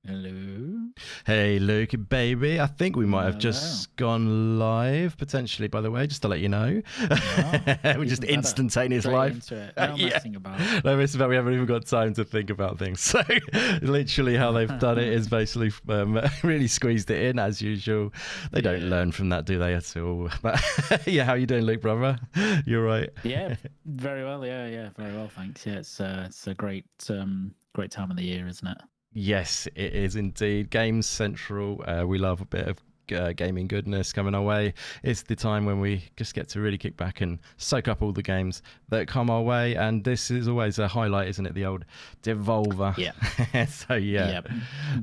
Hello. Hey, Luke, baby. I think we might have Hello. just gone live, potentially, by the way, just to let you know. We're just instantaneous Straight live. into it. No messing about. No messing about. We haven't even got time to think about things. So, literally, how they've done it is basically really squeezed it in, as usual. They don't learn from that, do they, at all? But yeah, how you doing, Luke, brother? You're right. Yeah, very well. Yeah, very well, thanks. Yeah, it's a great great time of the year, isn't it? Yes, it is indeed. Games Central. We love a bit of gaming goodness coming our way. It's the time when we just get to really kick back and soak up all the games that come our way. And this is always a highlight, isn't it? The old Devolver. Yeah. So yeah,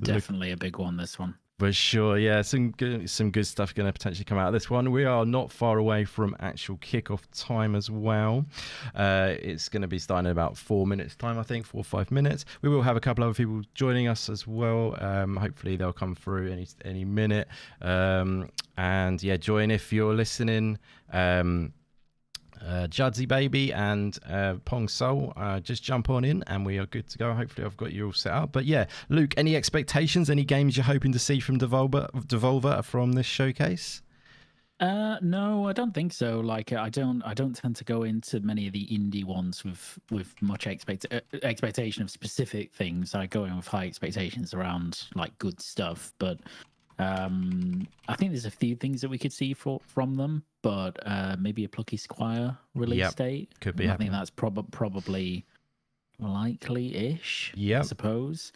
definitely a big one. This one. For sure, yeah, some good stuff going to potentially come out of this one. We are not far away from actual kickoff time as well. It's going to be starting in about 4 minutes time, I think, 4 or 5 minutes. We will have a couple other people joining us as well. Hopefully they'll come through any minute. And yeah, join if you're listening. Judsilla baby and Pong Soul, just jump on in and we are good to go. Hopefully I've got you all set up. But yeah, Luke, any expectations, any games you're hoping to see from Devolver from this showcase? No, I don't think so. Like, I don't tend to go into many of the indie ones with much expectation of specific things. I go in with high expectations around like good stuff, but I think there's a few things that we could see from them, but maybe a Plucky Squire release date could be. I think that's probably likely-ish. I suppose.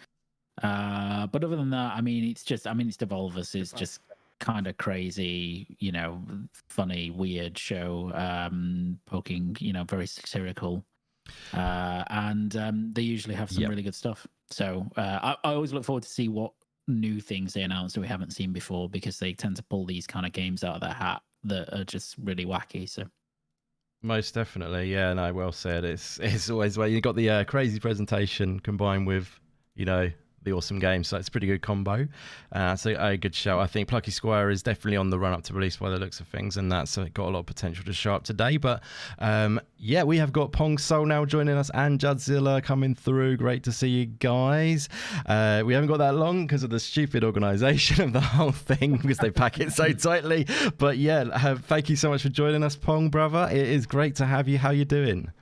But other than that, I mean, it's Devolver, so it's just kind of crazy, funny, weird show, poking, very satirical, and they usually have some really good stuff. So I always look forward to see what new things they announce that we haven't seen before, because they tend to pull these kind of games out of their hat that are just really wacky. So most definitely, yeah, no, well said. It's always where you got the crazy presentation combined with the awesome game, so it's a pretty good combo. So a good show. I think Plucky Squire is definitely on the run up to release by the looks of things, and that's got a lot of potential to show up today. But yeah, we have got Pong Soul now joining us and Judzilla coming through. Great to see you guys. We haven't got that long because of the stupid organization of the whole thing, because they pack it so tightly. But yeah, thank you so much for joining us, Pong brother. It is great to have you. How you doing?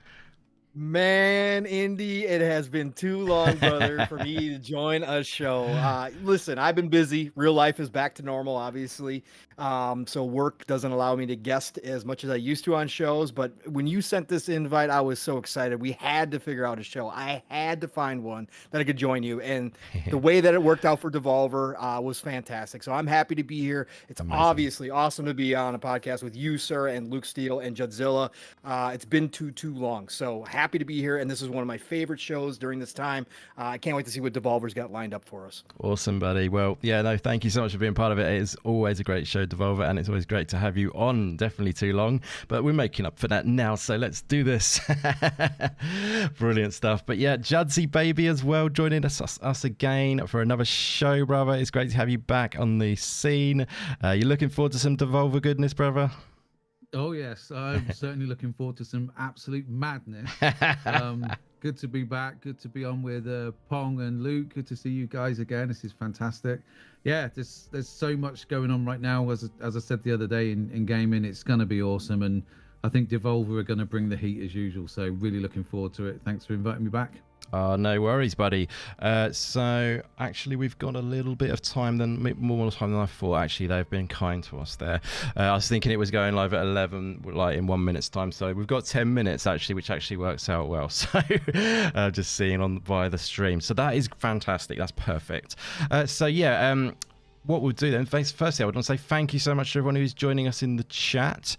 Man, Indy, it has been too long, brother, for me to join a show. Listen, I've been busy. Real life is back to normal, obviously. So work doesn't allow me to guest as much as I used to on shows. But when you sent this invite, I was so excited. We had to figure out a show. I had to find one that I could join you. And the way that it worked out for Devolver was fantastic. So I'm happy to be here. It's obviously awesome to be on a podcast with you, sir, and Luke Steele and Judzilla. It's been too long. So happy to be here, and this is one of my favorite shows during this time. I can't wait to see what Devolver's got lined up for us. Awesome, buddy. Well, yeah, no, thank you so much for being part of it. It is always a great show, Devolver, and it's always great to have you on. Definitely too long, but we're making up for that now, so let's do this. Brilliant stuff. But yeah, Judsilla baby as well, joining us again for another show, brother. It's great to have you back on the scene. You looking forward to some Devolver goodness, brother? Oh yes, I'm certainly looking forward to some absolute madness. Good to be back. Good to be on with Pong and Luke. Good to see you guys again. This is fantastic. Yeah, there's so much going on right now. As I said the other day in gaming, it's going to be awesome, and I think Devolver are going to bring the heat as usual. So really looking forward to it. Thanks for inviting me back. No worries, buddy. So actually we've got a little bit of time, more time than I thought. Actually, they've been kind to us there. I was thinking it was going live at 11, like in 1 minute's time. So we've got 10 minutes actually, which actually works out well. So just seeing via the stream. So that is fantastic. That's perfect. So yeah, what we'll do then, firstly, I would want to say thank you so much to everyone who's joining us in the chat.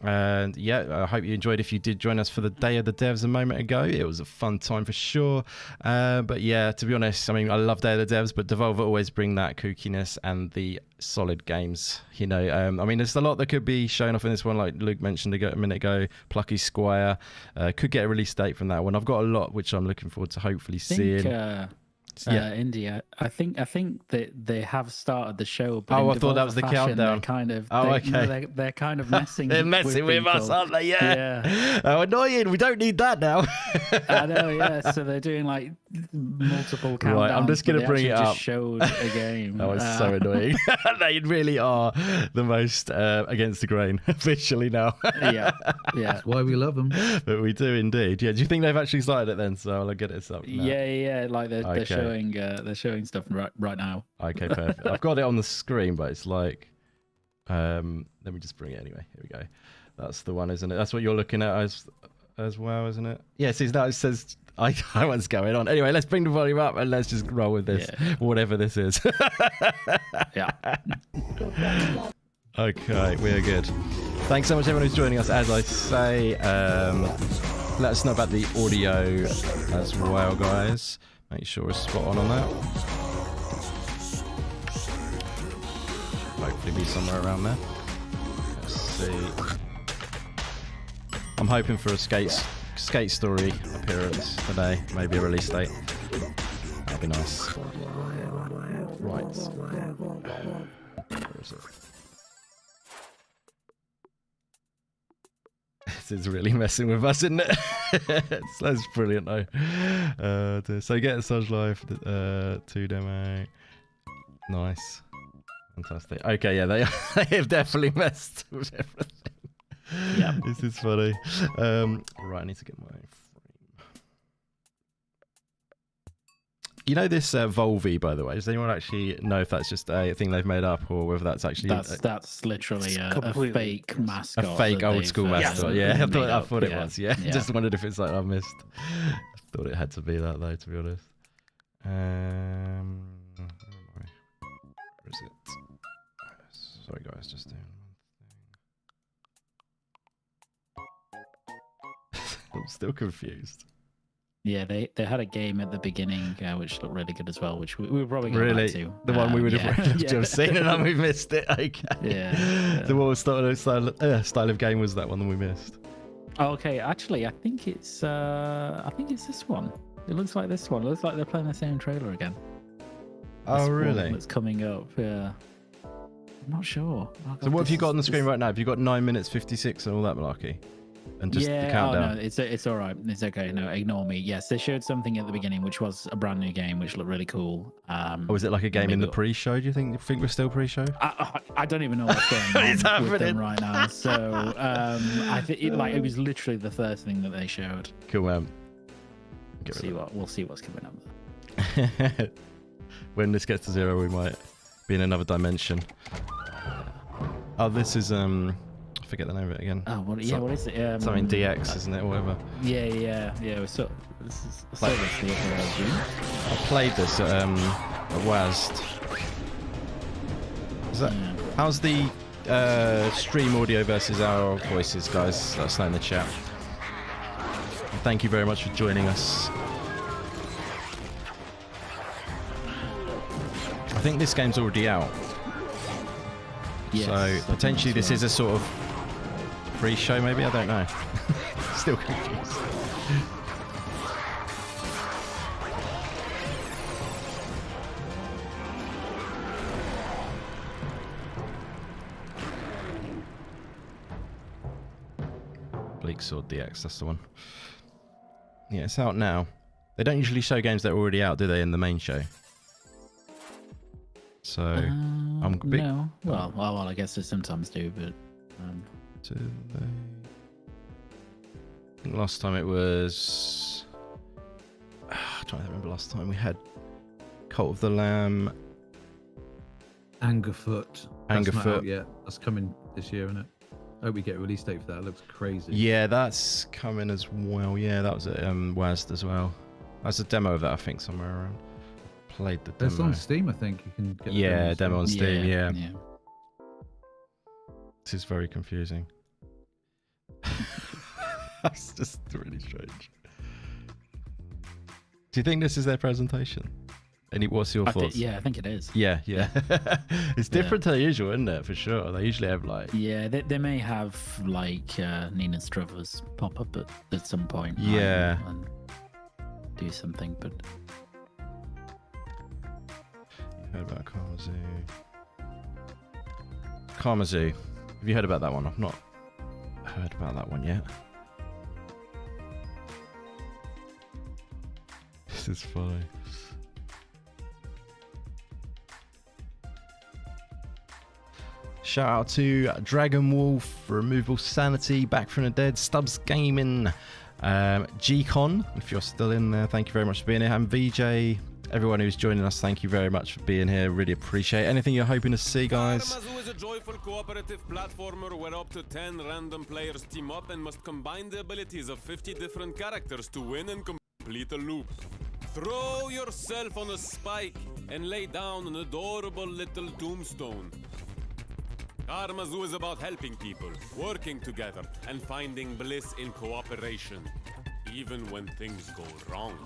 And yeah, I hope you enjoyed. If you did join us for the Day of the Devs a moment ago, it was a fun time for sure. But yeah, to be honest, I mean, I love Day of the Devs, but Devolver always bring that kookiness and the solid games. I mean, there's a lot that could be shown off in this one, like Luke mentioned a minute ago. Plucky Squire could get a release date from that one. I've got a lot which I'm looking forward to hopefully seeing. India, think that they have started the show. But Oh, in I thought that Devolver was the fashion, countdown. They're kind of. Oh, okay. No, they're kind of messing. They're messing with us, people. aren't they? Yeah. Oh, annoying. We don't need that now. I know, yeah. So they're doing like multiple countdowns. Right, I'm just going to bring it up. Just showed a game. That was so annoying. They really are the most against the grain officially now. Yeah. That's why we love them. But we do indeed. Yeah. Do you think they've actually started it then? So I'll get it up now. Yeah. Like they're showing stuff right now. Okay, perfect. I've got it on the screen, but it's like, let me just bring it anyway. Here we go. That's the one, isn't it? That's what you're looking at as well, isn't it? Yeah. See, now it says I know what's going on. Anyway, let's bring the volume up and let's just roll with this, whatever this is. Yeah. Okay, we're good. Thanks so much, everyone who's joining us. As I say, let us know about the audio as well, guys. Make sure we're spot on that. Hopefully be somewhere around there. Let's see. I'm hoping for a skate story appearance today, maybe a release date. That'd be nice. Right. Where is it? This is really messing with us, isn't it? That's brilliant though. So get a Surge Life 2 demo. Nice. Fantastic. Okay, yeah, they have definitely messed with everything. Yeah. This is funny. Right, I need to get my frame. You know this Volvi, by the way? Does anyone actually know if that's just a thing they've made up or whether that's actually... That's literally a fake mascot. A fake old school mascot, yeah. I thought it was, yeah. Yeah. Just wondered if it's like I missed. I thought it had to be that, though, to be honest. Where is it? Sorry, guys, just doing one thing. I'm still confused. Yeah, they had a game at the beginning which looked really good as well, which we were probably going Really? back to. The one we would have loved to yeah. have seen, and then we missed it. Okay. Yeah. So what style of game was that one that we missed? Okay, actually, I think it's this one. It looks like this one. It looks like they're playing the same trailer again. Oh, This really? one that's coming up. Yeah. I'm not sure. So what have you got on the screen right now? Have you got 9 minutes 56 and all that malarkey? And just the countdown? Oh, no, it's all right. It's okay. No, ignore me. Yes, they showed something at the beginning, which was a brand new game, which looked really cool. Or was it like a game in the pre-show? Do you think we're still pre-show? I don't even know what's going on with them right now. So I think it was literally the first thing that they showed. Cool, man. We'll see what's coming up. When this gets to 0, we might be in another dimension. Oh, this is I forget the name of it again. Oh, what is it? Something DX, isn't it, or whatever? Yeah. This is the I played this at WASD. Is that? Yeah. How's the stream audio versus our voices, guys? Let us know in the chat. And thank you very much for joining us. I think this game's already out. Yes, So potentially this is a sort of pre-show, maybe? I don't know. Still confused. Bleak Sword DX, that's the one. Yeah, it's out now. They don't usually show games that are already out, do they, in the main show? So I'm a bit... No. Well, I guess they sometimes do, but... Do they... I think last time it was... I'm trying to remember last time we had Cult of the Lamb. Angerfoot. Angerfoot. That's not out yet. That's coming this year, isn't it? I hope we get a release date for that. It looks crazy. Yeah, that's coming as well. Yeah, that was at WASD as well. That's a demo of that, I think, somewhere around. Played the demo. It's on Steam, I think. You can get the demo on Steam, yeah. Yeah. This is very confusing. That's just really strange. Do you think this is their presentation? What's your thoughts? I think it is. Yeah. It's different to the usual, isn't it? For sure. They usually have like... Yeah, they may have like Nina Struthers pop up at some point. Yeah. And do something, but... Heard about Karmazoo. Karmazoo. Have you heard about that one? I've not heard about that one yet. This is funny. Shout out to Dragon Wolf, Removal Sanity, Back from the Dead, Stubbs Gaming, G-Con, if you're still in there, thank you very much for being here, and VJ, everyone who's joining us, thank you very much for being here, really appreciate it. Anything you're hoping to see, guys? Karmazoo is a joyful cooperative platformer where up to 10 random players team up and must combine the abilities of 50 different characters to win and complete a loop. Throw yourself on a spike and lay down an adorable little tombstone. Karmazoo is about helping people, working together, and finding bliss in cooperation, even when things go wrong.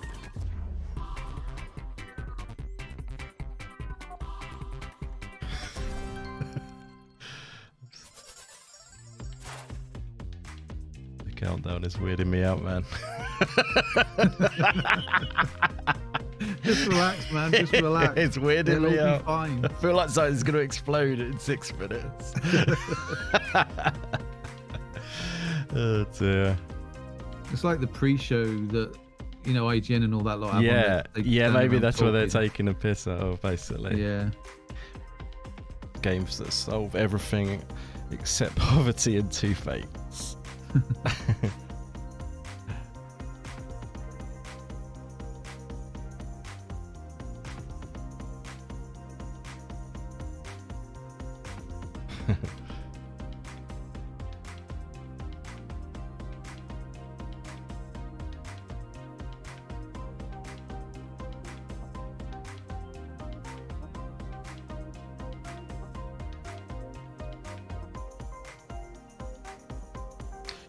The countdown is weirding me out, man. Just relax, man. Just relax. It's weirding It'll me all out. be fine. I feel like something's going to explode in 6 minutes. Oh dear. It's like the pre-show that, you know, IGN and all that lot have. Yeah, They yeah. stand Maybe around that's what they're talking. taking a piss out of, basically. Yeah. Games that solve everything except poverty and two fates.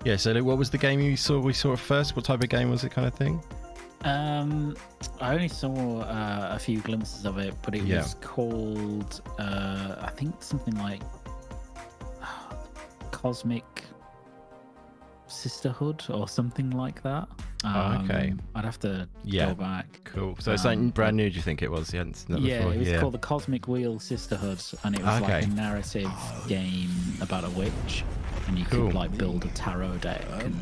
Yeah, so what was the game you saw? We saw it first. What type of game was it, kind of thing? I only saw a few glimpses of it, but it was called, I think something like Cosmic Sisterhood or something like that. Okay. I'd have to go back. Cool. So it's something brand new, do you think it was? You hadn't seen that before? It was called the Cosmic Wheel Sisterhood, and it was like a narrative game about a witch, and you could like build a tarot deck and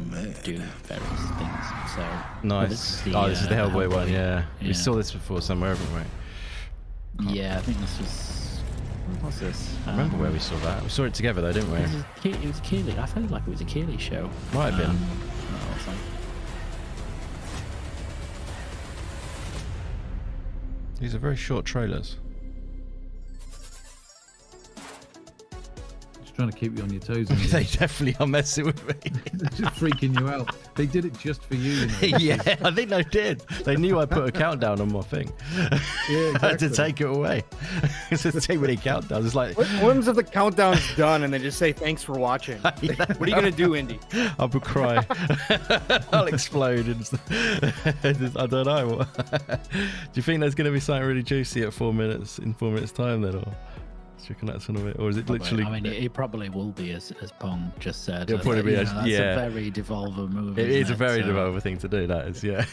do various things. So nice. This This is the Hellboy one. Yeah. We Yeah. saw this before somewhere, haven't we? Yeah, I think this was. What was this? I remember where we saw that. We saw it together though, didn't we? It was Keeley. I felt like it was a Keeley show. Might have been. These are very short trailers. Just trying to keep you on your toes. They definitely are messing with me. They're just freaking you out. They did it just for you. You know? Yeah, I think they did. They knew I put a countdown on my thing. Yeah, exactly. I had to take it away. It's just too many countdowns. It's like, What happens if the countdown's done and they just say thanks for watching? What are you gonna do, Indy? I will cry. I'll explode. I don't know. Do you think there's going to be something really juicy at 4 minutes in 4 minutes time then, or do you reckon that's one of it, or is it literally? I mean, it probably will be, as Pong just said. It'll probably be. That's a very Devolver move. It is a very so... Devolver thing to do. That is, yeah.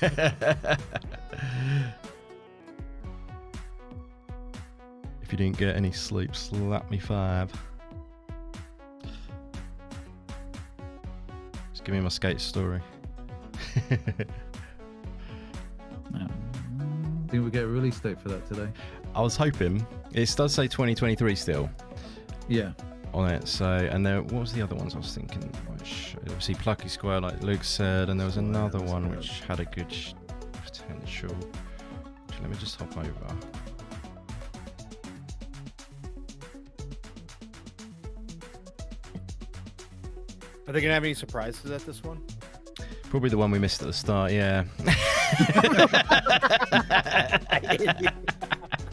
If you didn't get any sleep, slap me 5. Just give me my skate story. Think we get a release date for that today? I was hoping. It does say 2023 still. Yeah. On it. So, and there, what was the other ones I was thinking? Which obviously Plucky Squire, like Luke said, and there was another one which had a good potential. Actually, let me just hop over. Are they gonna have any surprises at this one? Probably the one we missed at the start. Yeah.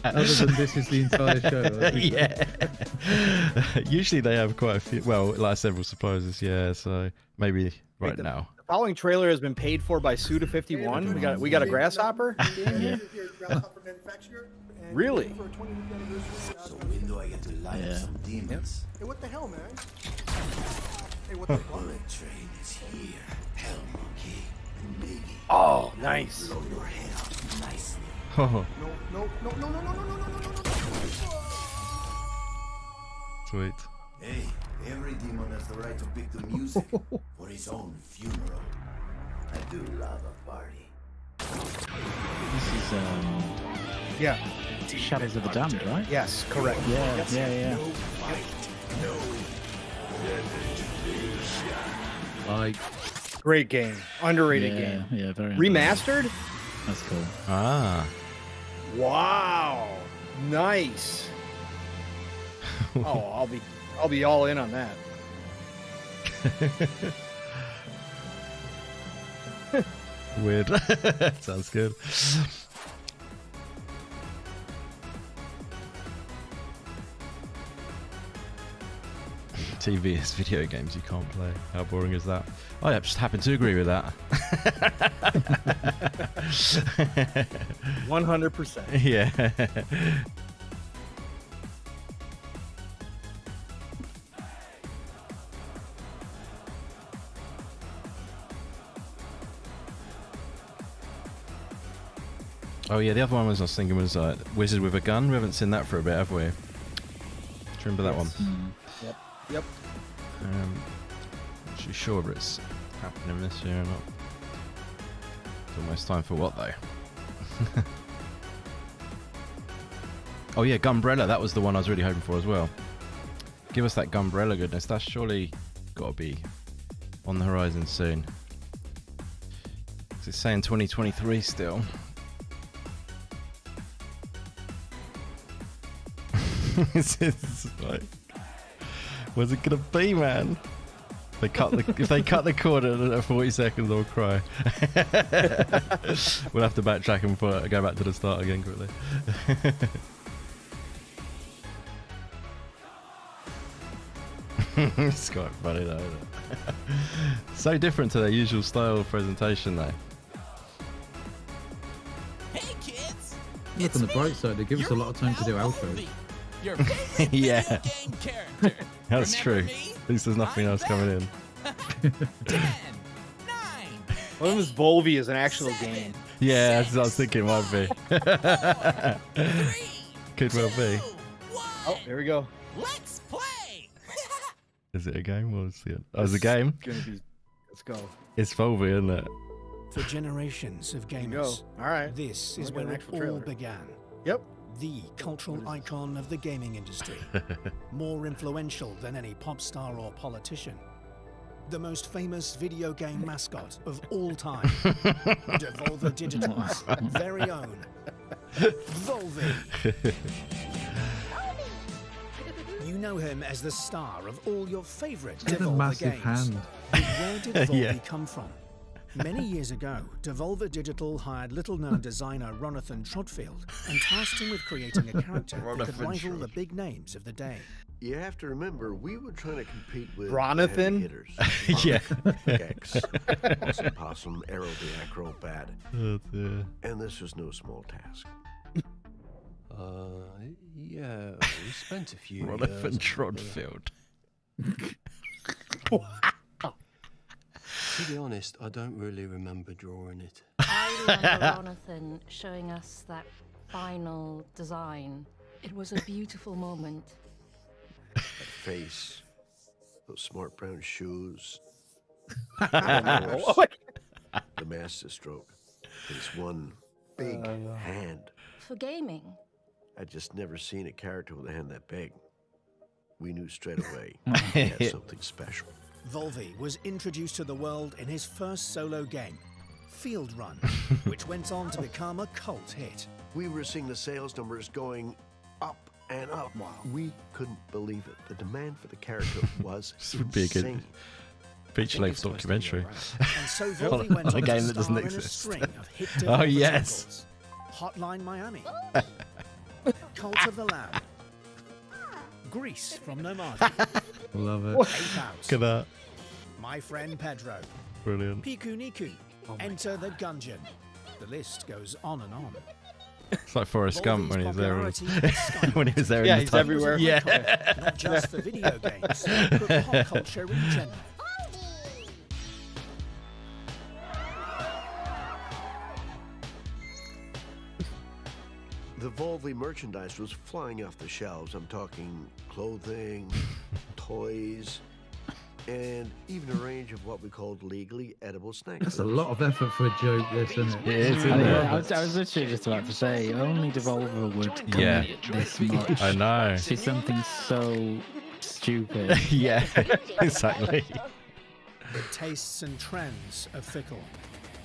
Other than this is the entire show. Yeah. Usually they have quite a few. Well, like several surprises. Yeah. So maybe right now. The following trailer has been paid for by Suda51. We got a grasshopper. Yeah. Really? So when do I get to light up some demons? Hey, what the hell, man? Hey, what the fuck? Bullet train is here. Hell monkey. And baby. Oh, nice. Blow your head off nicely. Oh, No No, no, no, no, no, no, no, no, no, no. Sweet. Hey, every demon has the right to pick the music for his own funeral. I do love a party. This is Yeah. Shadows of the Damned, right? Yes, correct. Yeah, Yes. yeah. Like, Great game. Underrated Yeah, game. yeah, very Remastered? That's cool. Ah. Wow. Nice. Oh, I'll be all in on that. Weird. Sounds good. TV is video games you can't play. How boring is that? I just happen to agree with that. 100%. Yeah. Oh yeah, the other one I was thinking was Wizard with a Gun. We haven't seen that for a bit, have we? Do you remember that one? Yep. Not actually sure if it's happening this year or not. It's almost time for what though? Oh yeah, Gunbrella. That was the one I was really hoping for as well. Give us that Gunbrella goodness. That's surely got to be on the horizon soon. 'Cause it's saying 2023 still. It's like, where's it gonna be, man? If they cut the cord at 40 seconds, I'll cry. We'll have to backtrack and go back to the start again quickly. It's quite funny though, isn't it? So different to their usual style of presentation though. Hey kids! look on the bright side, they give us a lot of time to do outros. Your favorite Yeah. video game character. That's Remember true. me? At least there's nothing else coming in. 10, 9, What if this Volvi is an actual 7, game? Yeah, that's what I was thinking it might be. 3, Could well be. 2, 1. Oh, there we go. Let's play. Is it a game or is it? Oh, it's a game. Gonna be. Let's go. It's Volvi, isn't it? For generations of There you go. gamers, All right. this Look is at where an it actual all trailer. began. Yep. The cultural icon of the gaming industry. More influential than any pop star or politician. The most famous video game mascot of all time. Devolver Digital's very own Volvi. You know him as the star of all your favorite Look at the Devolver massive games. hand. But where did Volvi Yeah. come from? Many years ago, Devolver Digital hired little-known designer Ronathan Trotfield and tasked him with creating a character that could rival the big names of the day. You have to remember, we were trying to compete with Ronathan? heavy hitters. Yeah. Gex, Awesome Possum, Arrow the Acrobat, Oh, dear. and this was no small task. Yeah, we spent a few Ronathan Trodfield. To be honest, I don't really remember drawing it. I remember Ronathan showing us that final design. It was a beautiful moment. That face, those smart brown shoes, Oh, the master stroke, this one big hand. For gaming, I'd just never seen a character with a hand that big. We knew straight away he had something special. Volvi was introduced to the world in his first solo game, Field Run, which went on to become a cult hit. We were seeing the sales numbers going up and up. Wow. We couldn't believe it. The demand for the character was This would be a good insane. feature-length documentary. And so Volvi went On a on game to that doesn't star in a exist. string of hit Oh, Devolver yes. titles. Hotline Miami, Cult of the Lamb, Grease from Nomad, Love it. Ape House, Look at that. My Friend Pedro, Brilliant. Piku Niku, Enter the Gungeon. The list goes on and on. It's like Forrest Gump when he was there. Popularity had skyrocketed. When he was there Yeah, in the he's tunnel. everywhere. Yeah. Not just for video games, but pop culture in general. The Volvi merchandise was flying off the shelves. I'm talking clothing, toys, and even a range of what we called legally edible snacks. That's a lot of effort for a joke, this, isn't it? It is, isn't I it? was literally just about to say, only Devolver would commit this much I know. to something so stupid. Yeah, exactly. The tastes and trends are fickle.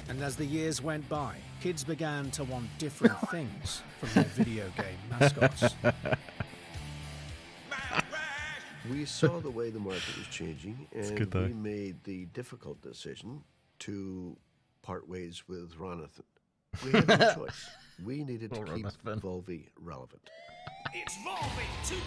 And as the years went by, kids began to want different things from their video game mascots. We saw the way the market was changing, and good, though. we made the difficult decision to part ways with Ronathan. We had no choice. We needed to Poor keep Ronathan. Volvi relevant. It's Volvi 2.0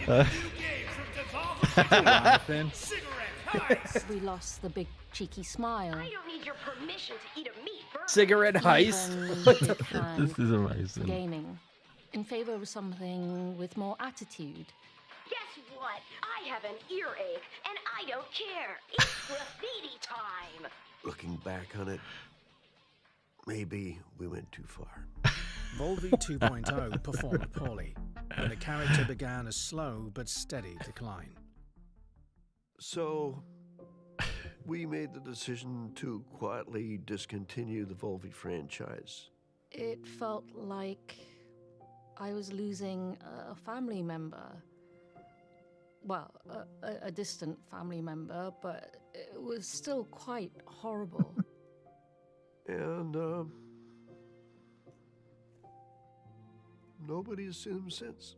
in the new game from Devolver Jonathan. Cigarette Heist. We lost the big cheeky smile. I don't need your permission to eat a meat burger. Cigarette heist. even big fan This is amazing. gaming, in favor of something with more attitude. Guess what? I have an earache, and I don't care. It's graffiti time. Looking back on it, maybe we went too far. Volvi 2.0 performed poorly, and the character began a slow but steady decline. So, we made the decision to quietly discontinue the Volvi franchise. It felt like I was losing a family member. Well, a distant family member, but it was still quite horrible. And, nobody's seen him since.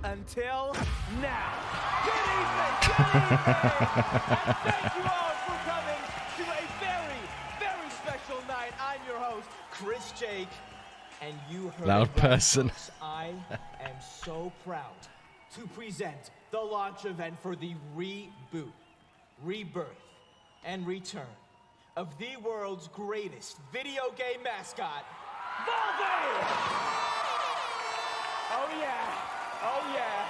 Until now. Good evening, and thank you all for coming to a very, very special night. I'm your host, Chris Jake, and you heard Loud it right, person. folks. I am so proud to present the launch event for the reboot, rebirth, and return of the world's greatest video game mascot, Volvi! Oh yeah. Oh yeah.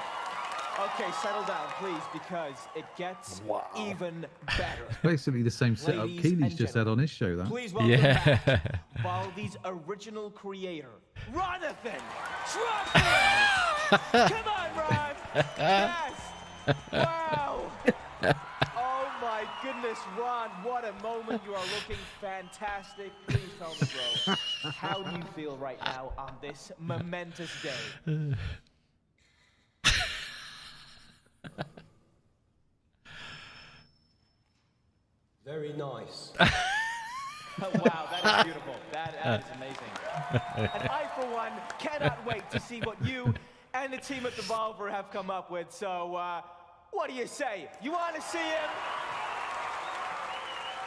Okay, settle down, please, because it gets even better. Basically the same setup Ladies Keely's and just had on his show, that. Please welcome Yeah. back Volvi's original creator, Ronathan Trumpet! Come on, Ron! Yes! Wow! Oh my goodness, Ron, what a moment. You are looking fantastic. Please tell me, bro, how do you feel right now on this momentous day? Very nice. Wow, that is beautiful. That is amazing. And I, for one, cannot wait to see what you and the team at Devolver have come up with. So, what do you say? You want to see him?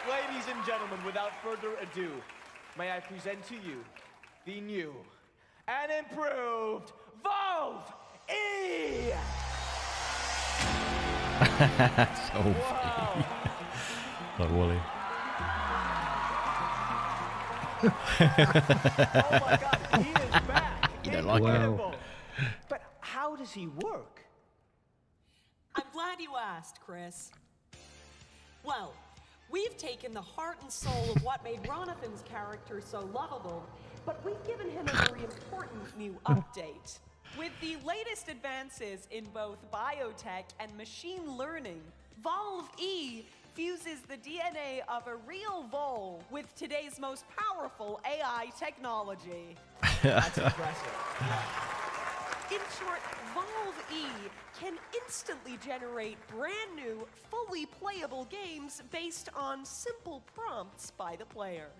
Ladies and gentlemen, without further ado, may I present to you the new and improved Volve E! So Wow. like Wally. Oh my God, he is back. You don't like it? Incredible. But how does he work? I'm glad you asked, Chris. Well, we've taken the heart and soul of what made Ronathan's character so lovable, but we've given him a very important new update. With the latest advances in both biotech and machine learning, Volve E fuses the DNA of a real vole with today's most powerful AI technology. That's impressive. In short, Volve E can instantly generate brand new, fully playable games based on simple prompts by the player.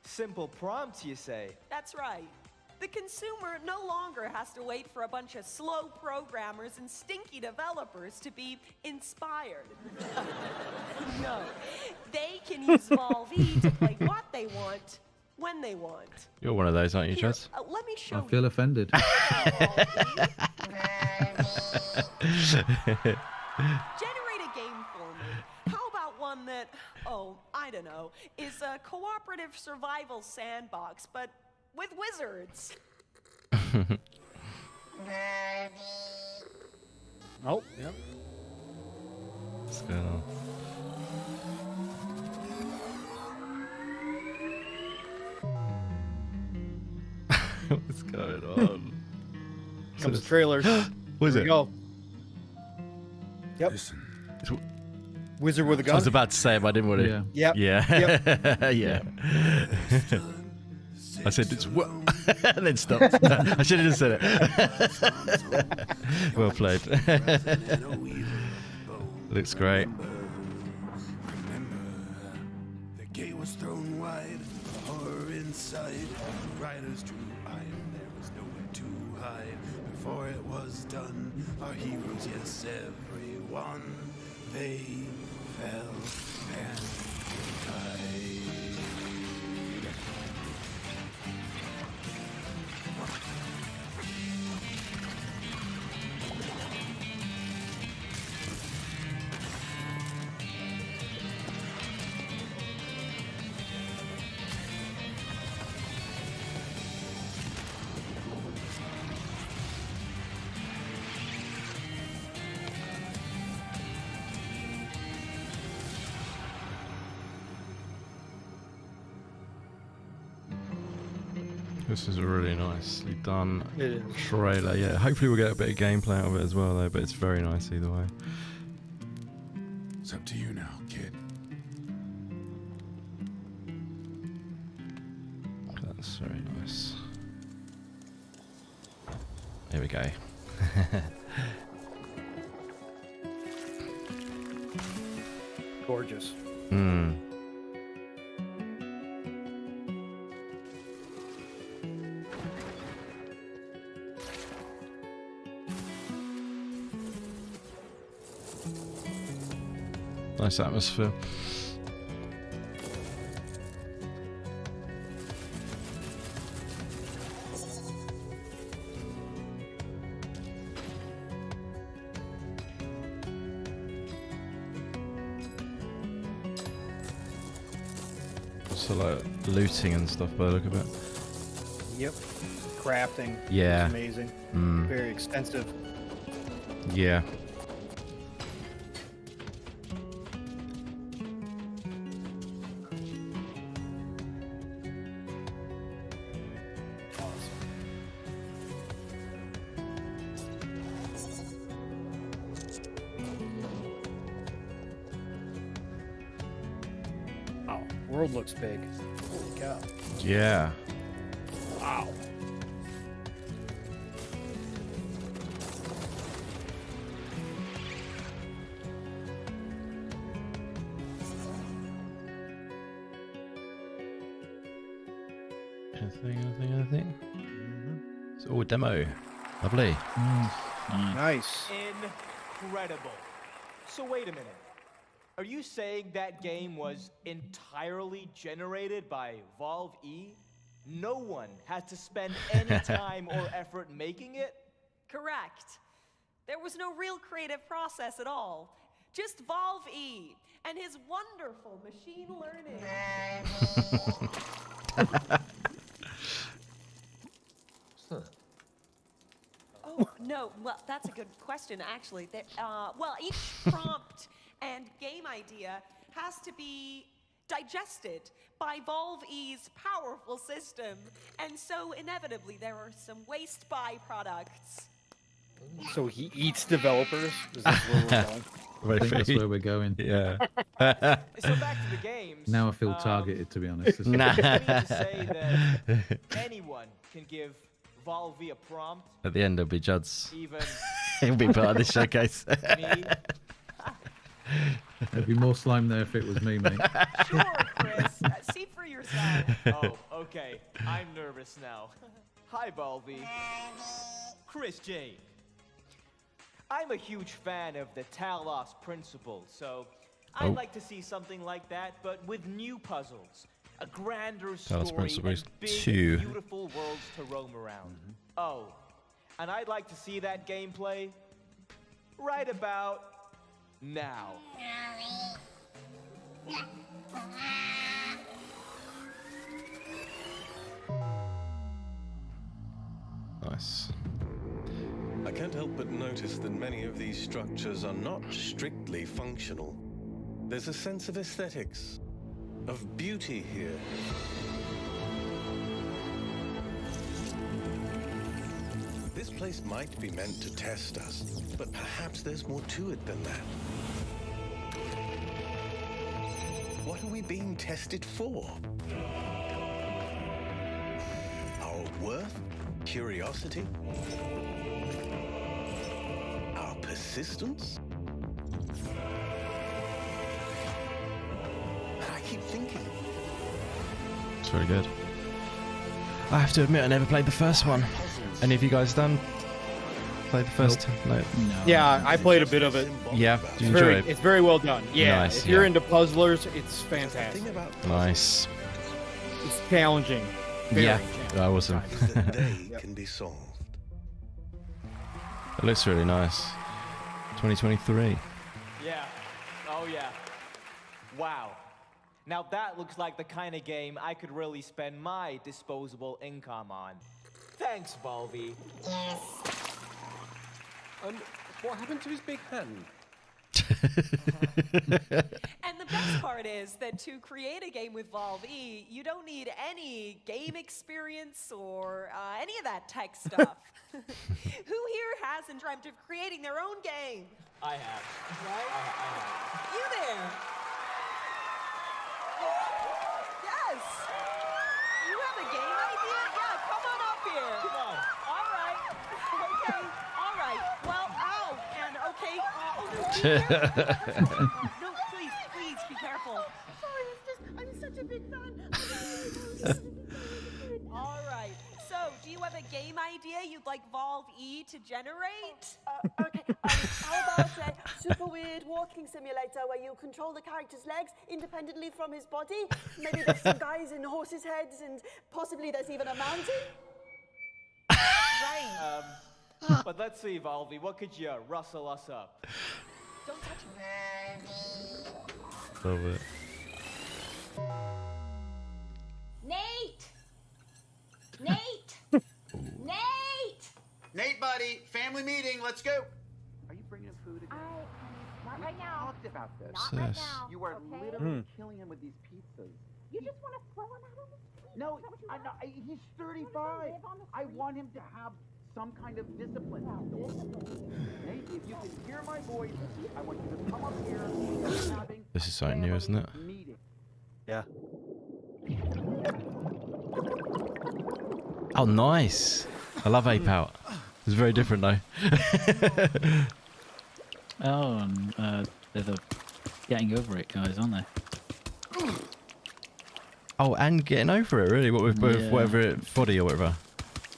Simple prompts, you say? That's right. The consumer no longer has to wait for a bunch of slow programmers and stinky developers to be inspired. No, they can use Volve E to play what they want, when they want. You're one of those, aren't you, Here, Chaz? let me show I feel offended. Generate a game for me. How about one that, I don't know, is a cooperative survival sandbox, but with wizards? Oh, yep. What's going on? What's going on? Comes the trailer. What is Here it? we go. Yep. Wizard with a gun. I was about to say it, but I didn't want to. Yep. Yeah. Yeah. I said it's what, and then stopped. I should have just said it. Well played. Looks great. The gate was thrown wide, the horror inside. The riders drew iron, there was nowhere to hide. Before it was done, our heroes, yes, everyone, they fell and died. This is a really nicely done It is. trailer. Yeah, hopefully we'll get a bit of gameplay out of it as well, though. But it's very nice either way. It's up to you now, kid. That's very nice. Here we go. Gorgeous. Hmm. Nice atmosphere. So like looting and stuff by the look of it. Yep. Crafting. Yeah. It's amazing. Mm. Very extensive. Yeah. Wow. World looks big. Holy cow. Yeah. Wow. Anything? It's all a demo. Lovely. Nice. Incredible. So wait a minute. Are you saying that game was entirely generated by Valve E? No one had to spend any time or effort making it? Correct. There was no real creative process at all. Just Valve E and his wonderful machine learning. Oh, no. Well, that's a good question, actually. Well, each prompt and game idea has to be digested by Valve E's powerful system. And so, inevitably, there are some waste byproducts. So he eats developers? Is that where we're going? I think that's where we're going. Yeah. So back to the games. Now I feel targeted, to be honest. Nah. You mean to say that anyone can give Valve E a prompt? At the end, there'll be Juds. Even He'll be part of this showcase. me? There'd be more slime there if it was me, mate. Sure, Chris. See for yourself. Oh, okay. I'm nervous now. Hi, Valve E. Chris J. I'm a huge fan of the Talos principle, so I'd like to see something like that, but with new puzzles, a grander story, Principle and is big, 2. beautiful worlds to roam around. Oh, and I'd like to see that gameplay right about now. Nice. I can't help but notice that many of these structures are not strictly functional. There's a sense of aesthetics, of beauty here. This place might be meant to test us, but perhaps there's more to it than that. What are we being tested for? Our worth? Curiosity? Our persistence? And I keep thinking. It's very good. I have to admit, I never played the first one. Any of you guys done? Played the first? No. Yeah, I played a bit of it. Yeah, do you enjoy it? It's very well done. Yeah, Nice, if you're yeah. into puzzlers, it's fantastic. Nice. It's challenging. Very Yeah, challenging. awesome. They can be solved. It looks really nice. 2023. Yeah. Oh, yeah. Wow. Now that looks like the kind of game I could really spend my disposable income on. Thanks, Volvi. Yes. What happened to his big hand? And the best part is that to create a game with Valve E, you don't need any game experience or any of that tech stuff. Who here hasn't dreamt of creating their own game? I have. Right? I have. You there? Yes. You have a game idea? Yeah, come on up here. Come on. All right. Okay. All right. Well, ow. And okay. Be careful. No, please be careful. Sorry, I'm such a big fan. All right. So, do you have a game idea you'd like Valve E to generate? Okay, how about a super weird walking simulator where you control the character's legs independently from his body? Maybe there's some guys in horses' heads and possibly there's even a mountain? Right. But let's see, Volvi, what could you rustle us up? Don't touch me. Love it. Nate! Nate! Nate! Nate, buddy, family meeting. Let's go. Are you bringing him food again? Not right now. Talked about this. Not right now. You are okay? literally killing him with these pizzas. You just want to throw him out on the street. No, Is that what you I want? know. He's You 35. want him to live on the I street? want him to have some kind of discipline. Nate, if you can hear my voice, I want you to come up here. We're having This is something new, isn't it? a meeting. Yeah. Oh, nice. I love Ape Out. It's very different though. Oh, and they're the getting over it guys, aren't they? Oh, and getting over it, really? What with Yeah. whatever body or whatever?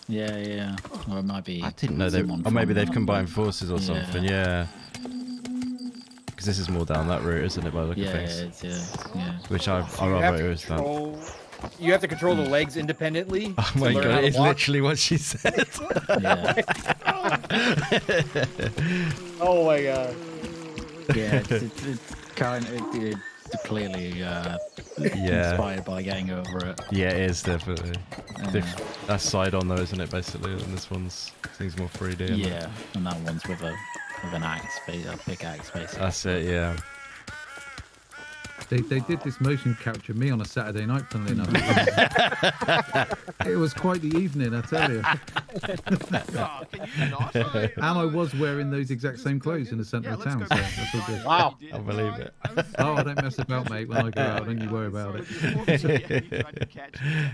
Yeah, yeah. Or it might be. I didn't know they. someone Or maybe from they've that, combined but- forces or something. Yeah. Because this is more down that route, isn't it? By the look Yeah, of things. it's, yeah. Which I You have rather to it was that. You have to control the legs independently. Oh to my learn how god! to It's walk. literally what she said. Oh my god. Yeah, it's kind of it's clearly inspired by getting over it. Yeah, it is definitely. Yeah. That's side on though, isn't it? Basically, and this one's seems more 3D. isn't it? Yeah, and that one's with an axe, a pickaxe, basically. That's it. Yeah. They did this motion capture me on a Saturday night, funnily enough. It was quite the evening, I tell you. And I was wearing those exact same clothes in the centre of town, so that's all good. Wow. I believe it. Oh, I don't mess about, mate. When I go out, don't you worry about it.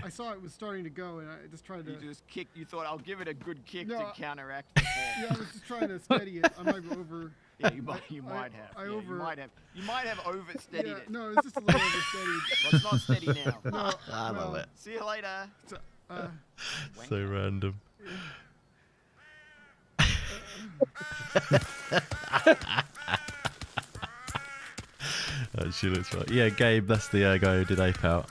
I saw it was starting to go, and I just tried to. You just kicked. You thought I'll give it a good kick No, to counteract the fall. Yeah, I was just trying to steady it. I might have over. Yeah, you might have. You might have oversteadied Yeah, it. no, it's just a little oversteadied. Well, it's not steady now. No, I love it. See you later. So random. She looks right. Yeah, Gabe, that's the guy who did Ape Out.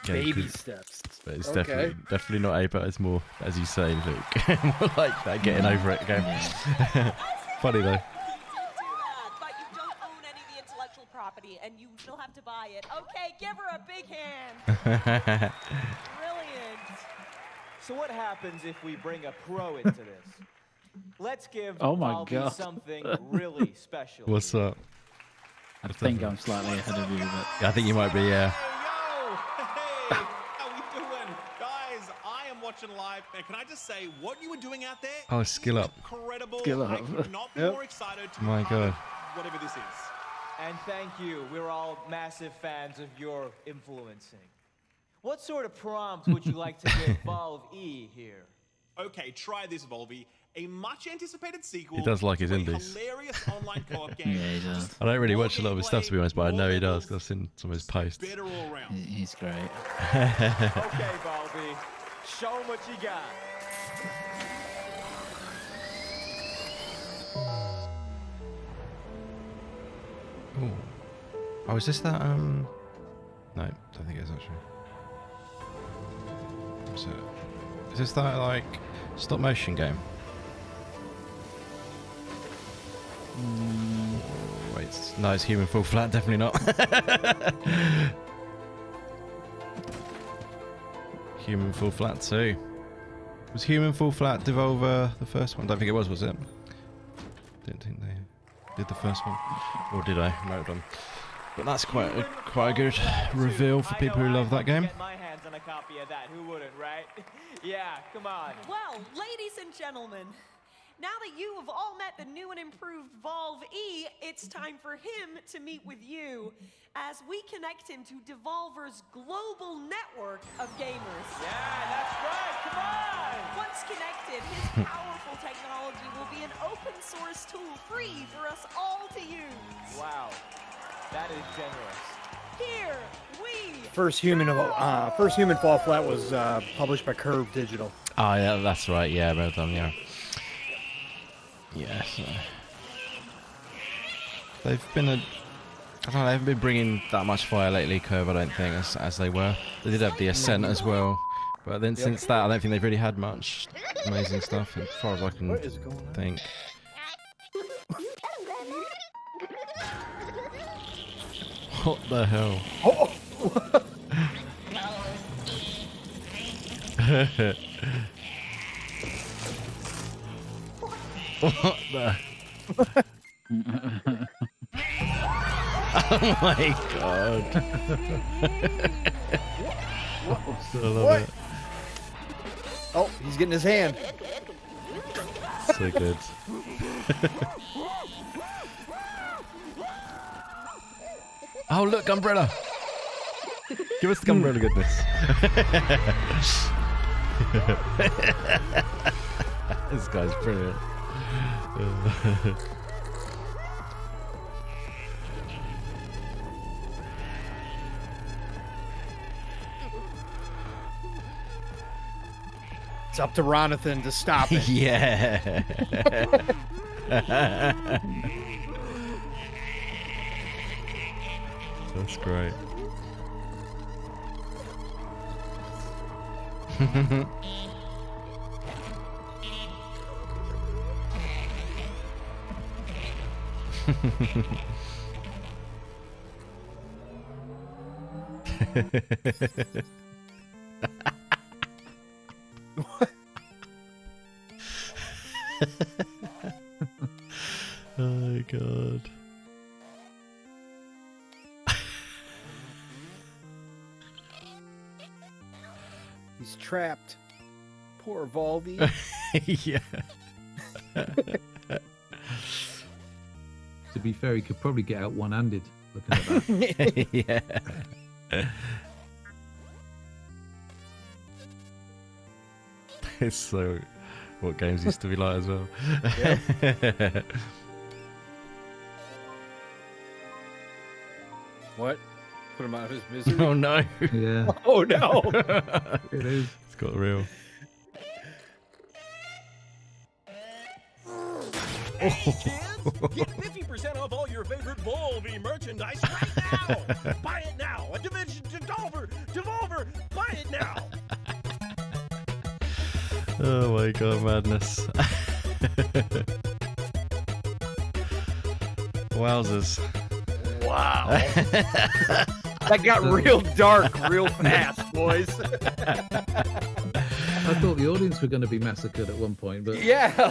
Gabe, Baby steps. But it's Okay. definitely not Ape Out. It's more, as you say, Luke, more like that, getting over it game. Funny though. But you don't own any of the intellectual property, and you still have to buy it. Okay, give her a big hand. Brilliant. So what happens if we bring a pro into this? Let's give Oh my Volvi God. something really special. What's up? I think I'm slightly ahead of you, but Yeah, I think you might be, yeah. How we doing? Guys, I am watching live and can I just say, what you were doing out there? Oh, skill up. Incredible. Skill I up. could not be more excited to be My part God. of whatever this is. And thank you. We're all massive fans of your influencing. What sort of prompt would you like to give Valve E here? Okay, try this, Volvi. A much anticipated sequel. He does like his to a indies. Hilarious online co-op game. Yeah, he does. I don't really watch a lot of his stuff, to be honest, but I know he does, 'cause I've seen some of his posts. Better all around. He's great. Okay, Valve E. Show 'em what you got. Ooh. Oh, is this that, No, don't think it is, actually. What's it? Is this that, like, stop-motion game? Wait, no, it's Human Fall Flat, definitely not. Human Fall Flat 2. Was Human Fall Flat Devolver the first one? Don't think it was it? Didn't think they did the first one. Or did I? No, done. But that's quite a good reveal for people who love that game. Get my hands on a copy of that. Who wouldn't, right? Yeah, come on. Well, ladies and gentlemen, now that you have all met the new and improved Valve E, it's time for him to meet with you as we connect him to Devolver's global network of gamers. Yeah, that's right. Come on. Once connected, his powerful technology will be an open source tool free for us all to use. Wow, that is generous. Here we First Human Fall Flat was published by Curve Digital. Oh, yeah, that's right. Yeah, both of them, yeah. Yeah, so they've been I don't know, they haven't been bringing that much fire lately, Curve, I don't think, as they were. They did have the Ascent as well, but then since that, I don't think they've really had much amazing stuff, as far as I can think. What the hell? Oh! What the? Oh my god. I love it. Oh, he's getting his hand. So good. Oh look, Gunbrella! Give us the Gunbrella goodness. This guy's brilliant. It's up to Ronathan to stop it. Yeah. That's great. Oh god. He's trapped. Poor Volvi. Yeah. To be fair, he could probably get out one-handed looking at that. Yeah. It's so what games used to be like as well. Yep. What? Put him out of his misery? Oh no. Yeah. Oh no. It is. It's got real. Get 50% off all your favorite Volvi merchandise right now! Buy it now! A Division Devolver! Buy it now! Oh my god, madness. Wowzers. Wow. That got real dark real fast, boys. I thought the audience were going to be massacred at one point, but yeah.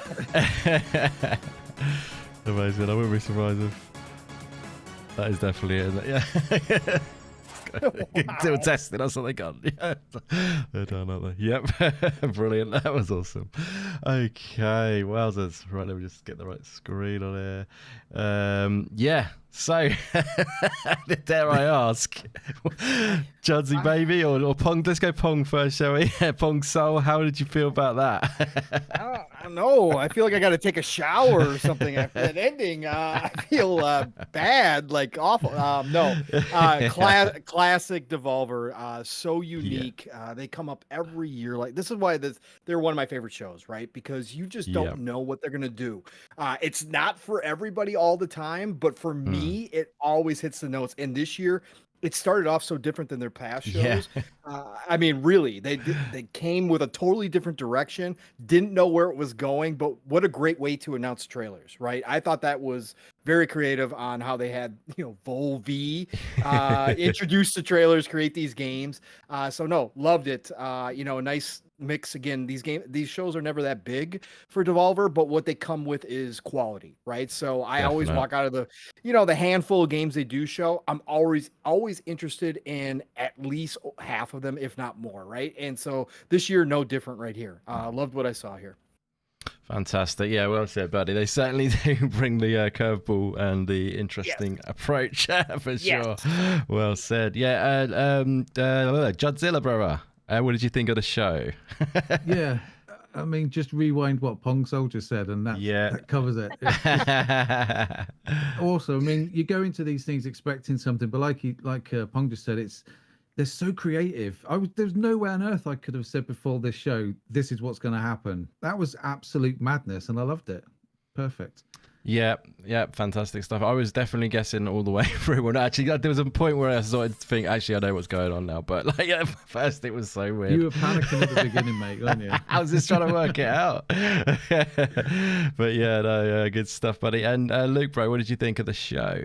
Amazing. I wouldn't be surprised if that is definitely it. Yeah. It's Still testing. That's what they got. Yeah. They're done, aren't they? Yep. Brilliant. That was awesome. Okay. Wowzers. Right, let me just get the right screen on here. Yeah. So, dare I ask, Judzy baby or Pong? Let's go Pong first, shall we? Pong Soul, how did you feel about that? I don't know. I feel like I got to take a shower or something after that ending. I feel bad, like awful. No, classic Devolver, so unique. They come up every year. Like this is why they're one of my favorite shows, right? Because you just don't know what they're gonna do. It's not for everybody all the time, but for me, it always hits the notes. And this year, it started off so different than their past shows. I mean, really, they came with a totally different direction. Didn't know where it was going, but what a great way to announce trailers, right? I thought that was very creative on how they had, Volvi introduce the trailers, create these games. So no, loved it. A nice mix. Again, these shows are never that big for Devolver, but what they come with is quality, right? So I always walk out of the handful of games they do show. I'm always interested in at least half of them, if not more, right? And so this year, no different right here. Loved what I saw here. Fantastic. Yeah, well said, buddy. They certainly do bring the curveball and the interesting approach for sure. Well said. Yeah, Judzilla, brother. What did you think of the show? Yeah, I mean, just rewind what Pong Soul just said, and that covers it. Also, I mean, you go into these things expecting something, but like Pong just said, they're so creative. There's no way on earth I could have said before this show, this is what's going to happen. That was absolute madness, and I loved it. Perfect. Yeah, fantastic stuff. I was definitely guessing all the way through. When actually, there was a point where I started to think, actually, I know what's going on now. But first it was so weird. You were panicking at the beginning, mate, weren't you? I was just trying to work it out. But good stuff, buddy. And Luke, bro, what did you think of the show?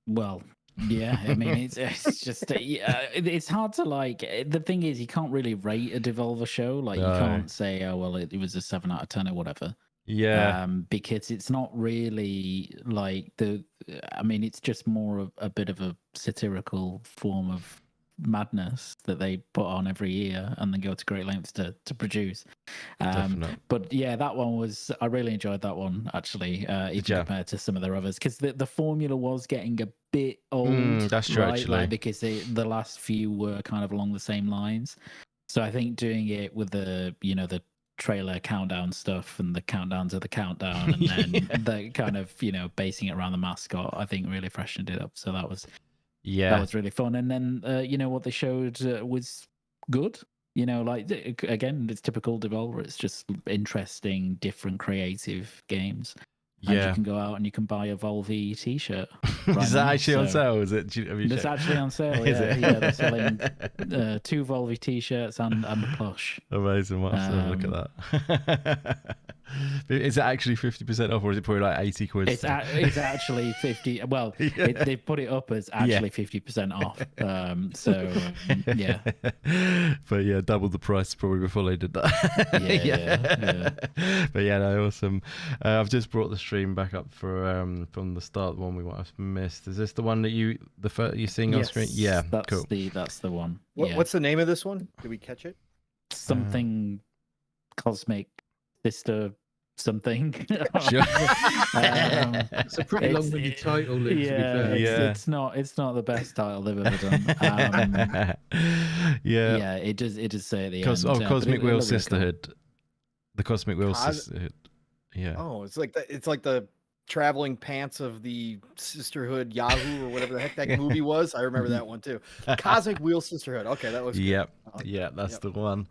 Well, yeah, I mean, it's just it's hard to the thing is, you can't really rate a Devolver show. Like, you can't say, oh well, it was a 7 out of 10 or whatever. Yeah, because it's not really like I mean, it's just more of a bit of a satirical form of madness that they put on every year and then go to great lengths to produce. But yeah, that one I really enjoyed that one, actually, even compared to some of their others, because the formula was getting a bit old. That's true, right? actually, because the last few were kind of along the same lines. So I think doing it with the trailer countdown stuff and the countdown to the countdown and then the kind of basing it around the mascot, I think really freshened it up. So that was really fun. And then what they showed was good. Again, it's typical Devolver. It's just interesting, different, creative games. And you can go out and you can buy a Volvi t-shirt. Right Is that actually on sale? Is it? It's actually on sale. Is it? Yeah, they're selling 2 Volvi t-shirts and a plush. Amazing. Let's have a look at that. Is it actually 50% off, or is it probably like 80 quid? It's actually 50. Well, they put it up as actually 50% off. But yeah, double the price probably before they did that. But no, awesome. I've just brought the stream back up for from the start, the one we might have missed. Is this the one that you seeing on screen? Yeah, cool. That's the one. What's the name of this one? Did we catch it? Something cosmic sister something. Sure. It's a pretty long-winded title, Luke, to be fair. It's not the best title they've ever done. It does say at the end. Cosmic Wheel Sisterhood. The Cosmic Wheel Sisterhood. Yeah. Oh, it's like the traveling pants of the Sisterhood Yahoo or whatever the heck that movie was. I remember that one too. Cosmic Wheel Sisterhood. Okay, that was good. That's the one.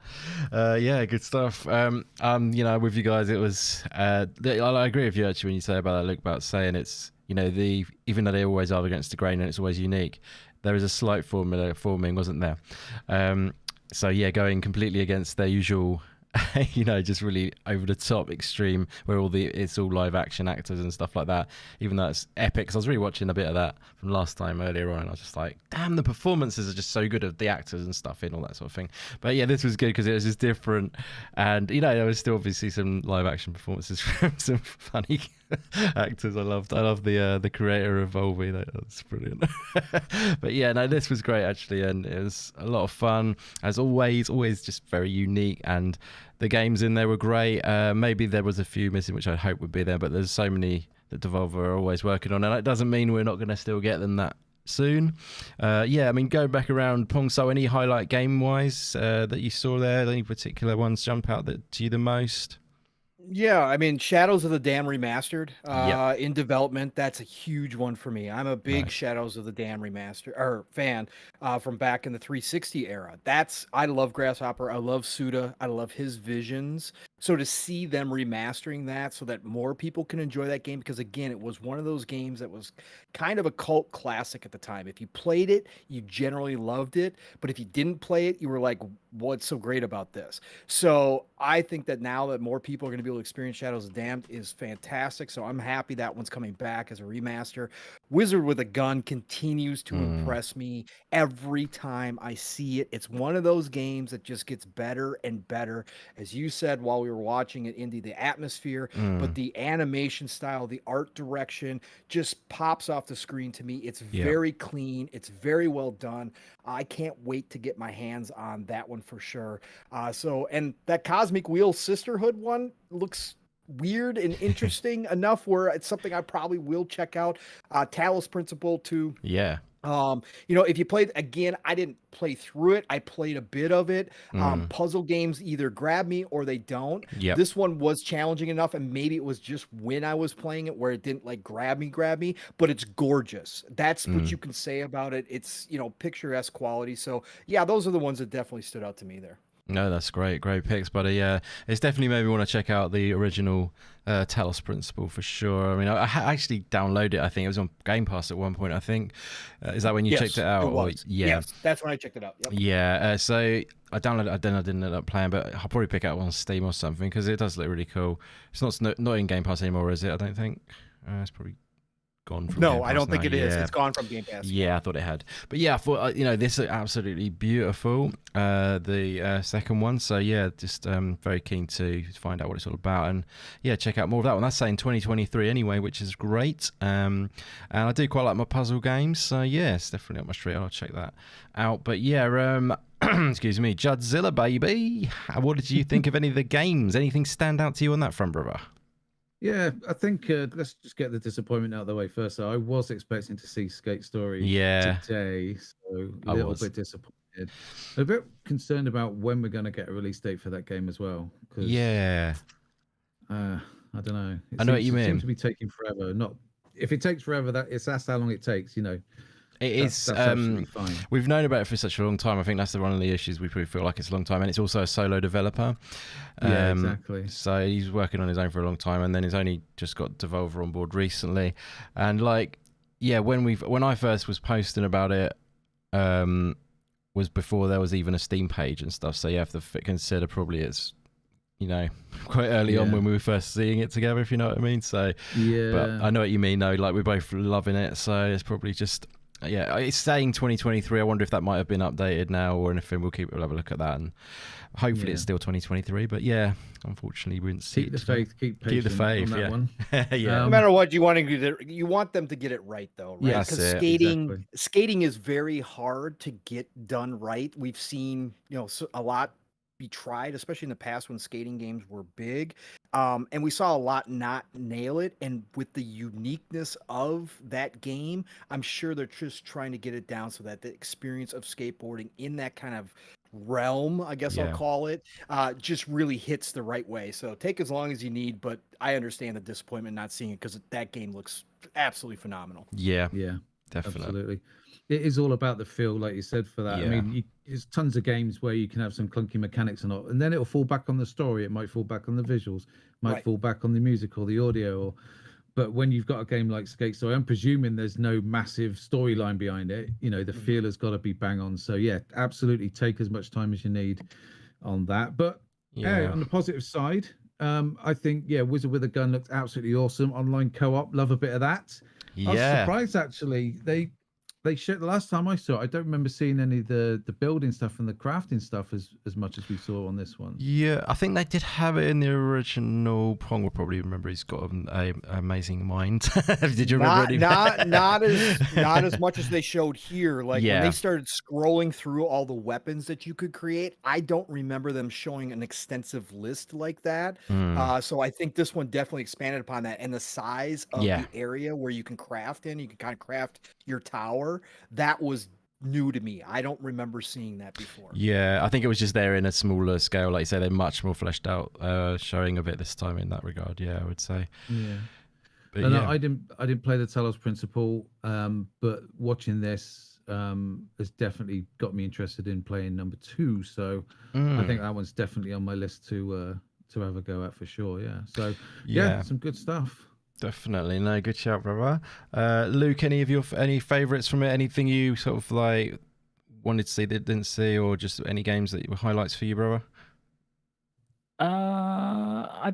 Good stuff. With you guys, it was I agree with you actually when you say about that, Luke, about saying it's even though they always are against the grain and it's always unique, there is a slight formula forming, wasn't there? Going completely against their usual you know, just really over the top extreme, where it's all live action actors and stuff like that, even though it's epic. Because I was really watching a bit of that from last time earlier on, and I was just like, damn, the performances are just so good of the actors and stuff and all that sort of thing. But yeah, this was good because it was just different, and you know, there was still obviously some live action performances from some funny actors. I love the creator of Volvi. That's brilliant. But yeah, no, this was great actually, and it was a lot of fun as always just very unique, and the games in there were great. Maybe there was a few missing which I hope would be there, but there's so many that Devolver are always working on, and that doesn't mean we're not going to still get them that soon. Yeah, I mean, going back around Pong Soul, any highlight game wise that you saw there? Any particular ones jump out to you the most? Yeah, I mean, Shadows of the Dam remastered in development. That's a huge one for me. I'm a big Shadows of the Dam remaster fan from back in the 360 era. I love Grasshopper. I love Suda. I love his visions. So to see them remastering that so that more people can enjoy that game, because again, it was one of those games that was kind of a cult classic at the time. If you played it, you generally loved it. But if you didn't play it, you were like, what's so great about this? So I think that now that more people are going to be able to experience Shadows of the Damned is fantastic. So I'm happy that one's coming back as a remaster. Wizard with a Gun continues to impress me every time I see it. It's one of those games that just gets better and better. As you said while we were watching it, Indy, the atmosphere, but the animation style, the art direction just pops off the screen to me. It's very clean. It's very well done. I can't wait to get my hands on that one for sure. And that Cosmic Wheel Sisterhood one looks weird and interesting enough where it's something I probably will check out. Talos Principle too. Yeah. You know, if you played again, I didn't play through it. I played a bit of it. Puzzle games either grab me or they don't. This one was challenging enough, and maybe it was just when I was playing it where it didn't like grab me, but it's gorgeous. That's what you can say about it. It's, you know, picturesque quality. So yeah, those are the ones that definitely stood out to me there. No, that's great picks, buddy. Yeah, it's definitely made me want to check out the original Talos Principle for sure. I mean, I actually downloaded it. I think it was on Game Pass at one point. I think is that when you checked it out? It was. Yes, that's when I checked it out. Yep. Yeah. So I downloaded it. Then I didn't end up playing, but I'll probably pick it up on Steam or something because it does look really cool. It's not in Game Pass anymore, is it? I don't think. It's probably gone from Game Pass I don't think now. it is. It's gone from Game Pass. Yeah, I thought it had. But yeah, I thought, you know, this is absolutely beautiful, the second one. So yeah, just very keen to find out what it's all about, and yeah, check out more of that one. That's saying 2023 anyway, which is great. And I do quite like my puzzle games, so yeah, it's definitely up my street. I'll check that out. But yeah, excuse me, Judzilla, baby. What did you think of any of the games? Anything stand out to you on that front, brother? Yeah, I think let's just get the disappointment out of the way first. So I was expecting to see Skate Story today, so a little bit disappointed. A bit concerned about when we're going to get a release date for that game as well. Yeah. I don't know. I know what you mean. It seems to be taking forever. If it takes forever, that's how long it takes, you know. It is. That's absolutely fine. We've known about it for such a long time. I think that's one of the issues. We probably feel like it's a long time, and it's also a solo developer. Yeah, exactly. So he's working on his own for a long time, and then he's only just got Devolver on board recently. And like, yeah, when I first was posting about it, was before there was even a Steam page and stuff. So you have to consider probably it's, you know, quite early on when we were first seeing it together, if you know what I mean. So yeah, but I know what you mean though. Like, we're both loving it, so it's probably just. Yeah, it's saying 2023. I wonder if that might have been updated now or anything. We'll have a look at that, and hopefully it's still 2023. But yeah, unfortunately, we didn't see keep the faith, keep the faith. On that one. Yeah. No matter what, you want them to get it right, though, right? Yes, because skating is very hard to get done right. We've seen, you know, a lot be tried, especially in the past when skating games were big. And we saw a lot not nail it. And with the uniqueness of that game, I'm sure they're just trying to get it down so that the experience of skateboarding in that kind of realm, I guess I'll call it, just really hits the right way. So take as long as you need, but I understand the disappointment not seeing it because that game looks absolutely phenomenal. Yeah, definitely. Absolutely. It is all about the feel, like you said, for that. I mean, there's tons of games where you can have some clunky mechanics and all, and then it'll fall back on the story. It might fall back on the visuals, might fall back on the music or the audio. But when you've got a game like Skate Story, I'm presuming there's no massive storyline behind it. You know, the feel has got to be bang on. So yeah, absolutely take as much time as you need on that. But On the positive side, I think Wizard with a Gun looked absolutely awesome. Online co-op, love a bit of that. I was surprised actually. They showed the last time I saw it. I don't remember seeing any of the building stuff and the crafting stuff as much as we saw on this one. Yeah, I think they did have it in the original. Pong will probably remember. He's got an amazing mind. Did you remember? Not as much as they showed here. Like when they started scrolling through all the weapons that you could create, I don't remember them showing an extensive list like that. So I think this one definitely expanded upon that, and the size of the area where you can craft in. You can kind of craft your tower. That was new to me. I don't remember seeing that before. Yeah, I think it was just there in a smaller scale. Like you say, they're much more fleshed out showing of it this time in that regard. Yeah, I would say. Yeah. But I didn't play the Talos Principle, but watching this has definitely got me interested in playing number 2. So I think that one's definitely on my list to have a go at for sure. Yeah. So some good stuff. Definitely. No, good shout, brother. Luke, any favorites from it? Anything you sort of like wanted to see that didn't see, or just any games that were highlights for you, brother? I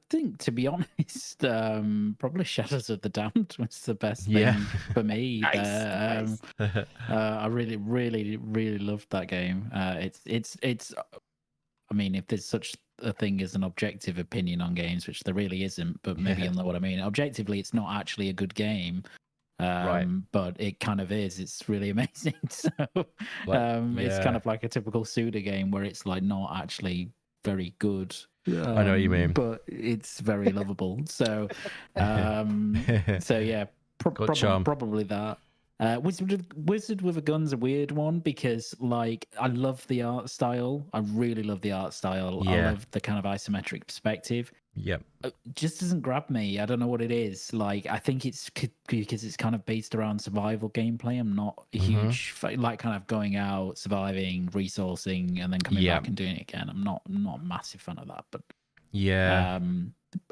think, to be honest, probably Shadows of the Damned was the best thing for me. Nice. I really loved that game. It's. I mean, if there's such a thing as an objective opinion on games, which there really isn't, but maybe you'll know what I mean. Objectively, it's not actually a good game, but it kind of is. It's really amazing. So it's kind of like a typical Suda game where it's like not actually very good. I know what you mean, but it's very lovable. So, probably that. Wizard with a Gun's a weird one because, like, I love the art style. I really love the art style. I love the kind of isometric perspective. Yep. It just doesn't grab me. I don't know what it is. Like, I think it's because it's kind of based around survival gameplay. I'm not a huge like kind of going out, surviving, resourcing, and then coming back and doing it again. I'm not a massive fan of that. But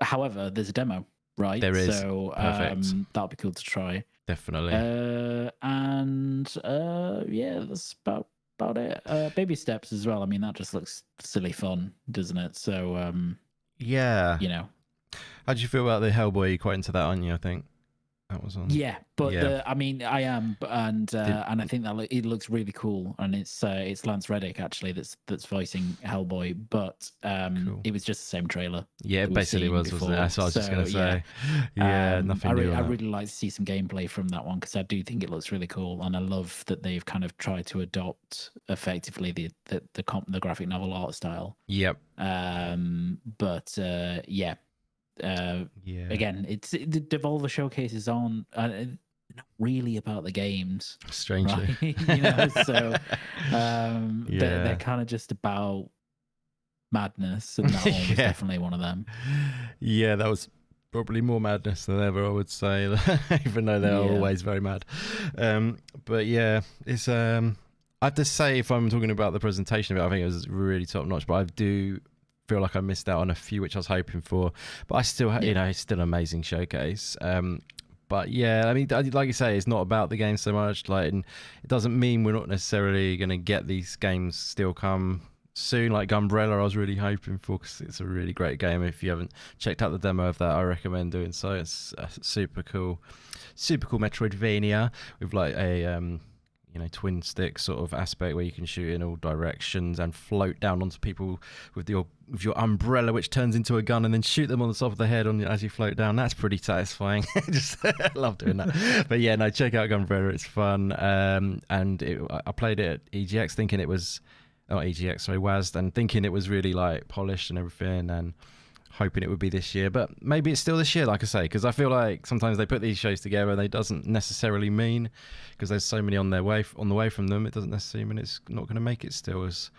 however, there's a demo, right? There is. So that'll be cool to try. Definitely. That's about it. Baby steps as well. I mean, that just looks silly fun, doesn't it? So you know. How do you feel about the Hellboy? You're quite into that, aren't you? I think that was on. Yeah, but I mean, I am, and I think that it looks really cool, and it's Lance Reddick actually that's voicing Hellboy, but it was just the same trailer. Yeah, it basically was, wasn't it? That's what I was just gonna say. Yeah, nothing new. I really like to see some gameplay from that one because I do think it looks really cool, and I love that they've kind of tried to adopt effectively the graphic novel art style. Yep. Again, it's the Devolver showcases on not really about the games, strangely, right? So they're kind of just about madness, and that one was definitely one of them. Yeah, that was probably more madness than ever, I would say, even though they're always very mad. But yeah, it's I have to say, if I'm talking about the presentation of it, I think it was really top notch, but I do feel like I missed out on a few which I was hoping for, but I still it's still an amazing showcase. But yeah, I mean, like you say, it's not about the game so much, like, and it doesn't mean we're not necessarily going to get these games still come soon, like Gunbrella I was really hoping for, because it's a really great game. If you haven't checked out the demo of that, I recommend doing so. It's a super cool Metroidvania with like a twin stick sort of aspect where you can shoot in all directions and float down onto people with your umbrella, which turns into a gun, and then shoot them on the top of the head as you float down. That's pretty satisfying. Just love doing that. But yeah, no, check out Gunbrella. It's fun. I played it at EGX thinking it was WASD, and thinking it was really like polished and everything, and hoping it would be this year, but maybe it's still this year, like I say, because I feel like sometimes they put these shows together and they doesn't necessarily mean, because there's so many on the way from them, it doesn't necessarily mean it's not going to make it still as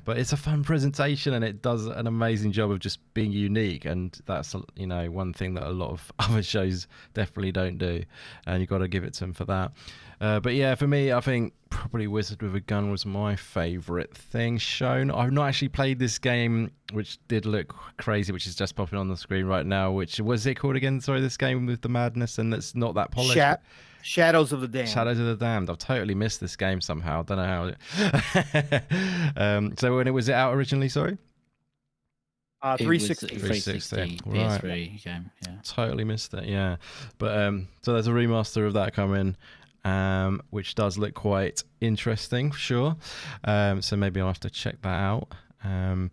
but it's a fun presentation, and it does an amazing job of just being unique, and that's one thing that a lot of other shows definitely don't do, and you've got to give it to them for that. But yeah, for me, I think probably Wizard with a Gun was my favourite thing shown. I've not actually played this game, which did look crazy, which is just popping on the screen right now. Which was it called again? Sorry, this game with the madness, and that's not that polished. Shadows of the Damned. Shadows of the Damned. I've totally missed this game somehow. Don't know how. So when was it out originally? Sorry. 360. 360. PS3 Right. game. Yeah. Totally missed it. Yeah, but so there's a remaster of that coming, which does look quite interesting for sure. So maybe I'll have to check that out.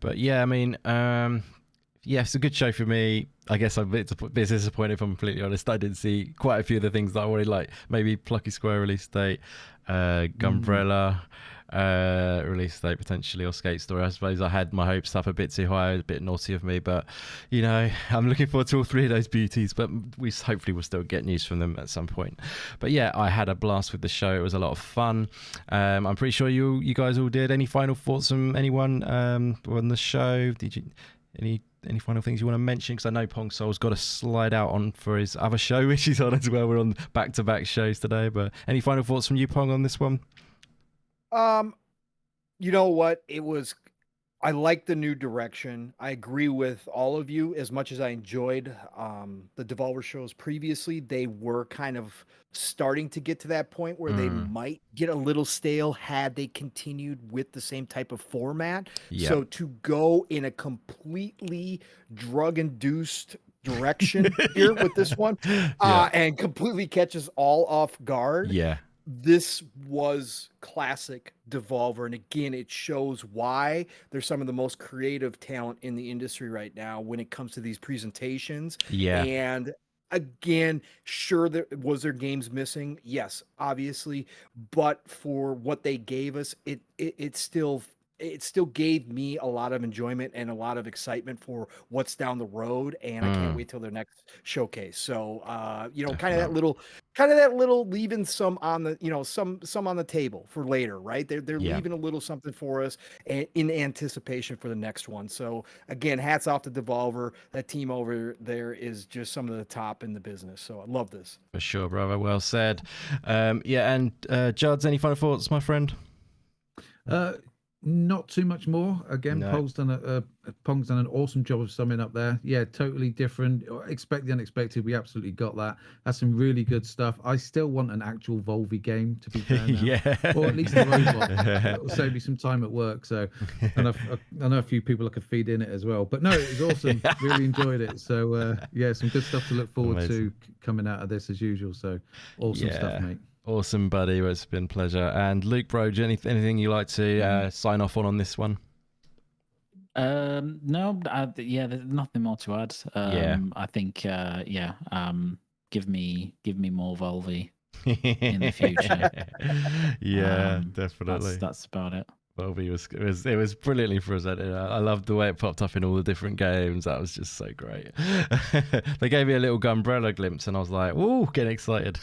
But yeah, I mean, yeah, it's a good show for me. I guess I'm a bit disappointed, if I'm completely honest. I didn't see quite a few of the things that I wanted, like maybe Plucky Squire release date, Gunbrella release date potentially, or Skate Story. I suppose I had my hopes up a bit too high, a bit naughty of me, but you know, I'm looking forward to all three of those beauties, but we hopefully will still get news from them at some point. But yeah, I had a blast with the show. It was a lot of fun. I'm pretty sure you guys all did. Any final thoughts from anyone on the show? Did you any final things you want to mention? Because I know Pong Soul's got to slide out on for his other show, which he's on as well. We're on back-to-back shows today. But any final thoughts from you, Pong, on this one? You know what? I like the new direction. I agree with all of you. As much as I enjoyed the Devolver shows previously, they were kind of starting to get to that point where they might get a little stale had they continued with the same type of format. Yep. So to go in a completely drug-induced direction here with this one and completely catches all off guard. Yeah. This was classic Devolver, and again, it shows why there's some of the most creative talent in the industry right now when it comes to these presentations. Yeah. And again, sure, was there games missing? Yes, obviously, but for what they gave us, it still gave me a lot of enjoyment and a lot of excitement for what's down the road, and I can't wait till their next showcase. So, kind of that little leaving some on the, some on the table for later, right? They're leaving a little something for us in anticipation for the next one. So again, hats off to Devolver. That team over there is just some of the top in the business. So I love this. For sure, brother. Well said. And Juds, any final thoughts, my friend? Not too much more. Again, No. Pong's done an awesome job of summing up there. Yeah, totally different. Expect the unexpected. We absolutely got that. That's some really good stuff. I still want an actual Volvi game, to be fair now. Yeah. Or at least a robot. That will save me some time at work. So, and I know a few people I could feed in it as well. But no, it was awesome. Really enjoyed it. So, yeah, some good stuff to look forward to coming out of this as usual. So, awesome stuff, mate. Awesome, buddy. Well, it's been a pleasure. And Luke, bro, anything you like to sign off on this one? No, there's nothing more to add. I think, give me more Volvi in the future. Yeah, definitely. That's about it. Volvi was brilliantly presented. I loved the way it popped up in all the different games. That was just so great. They gave me a little Gunbrella glimpse, and I was like, "Ooh, getting excited."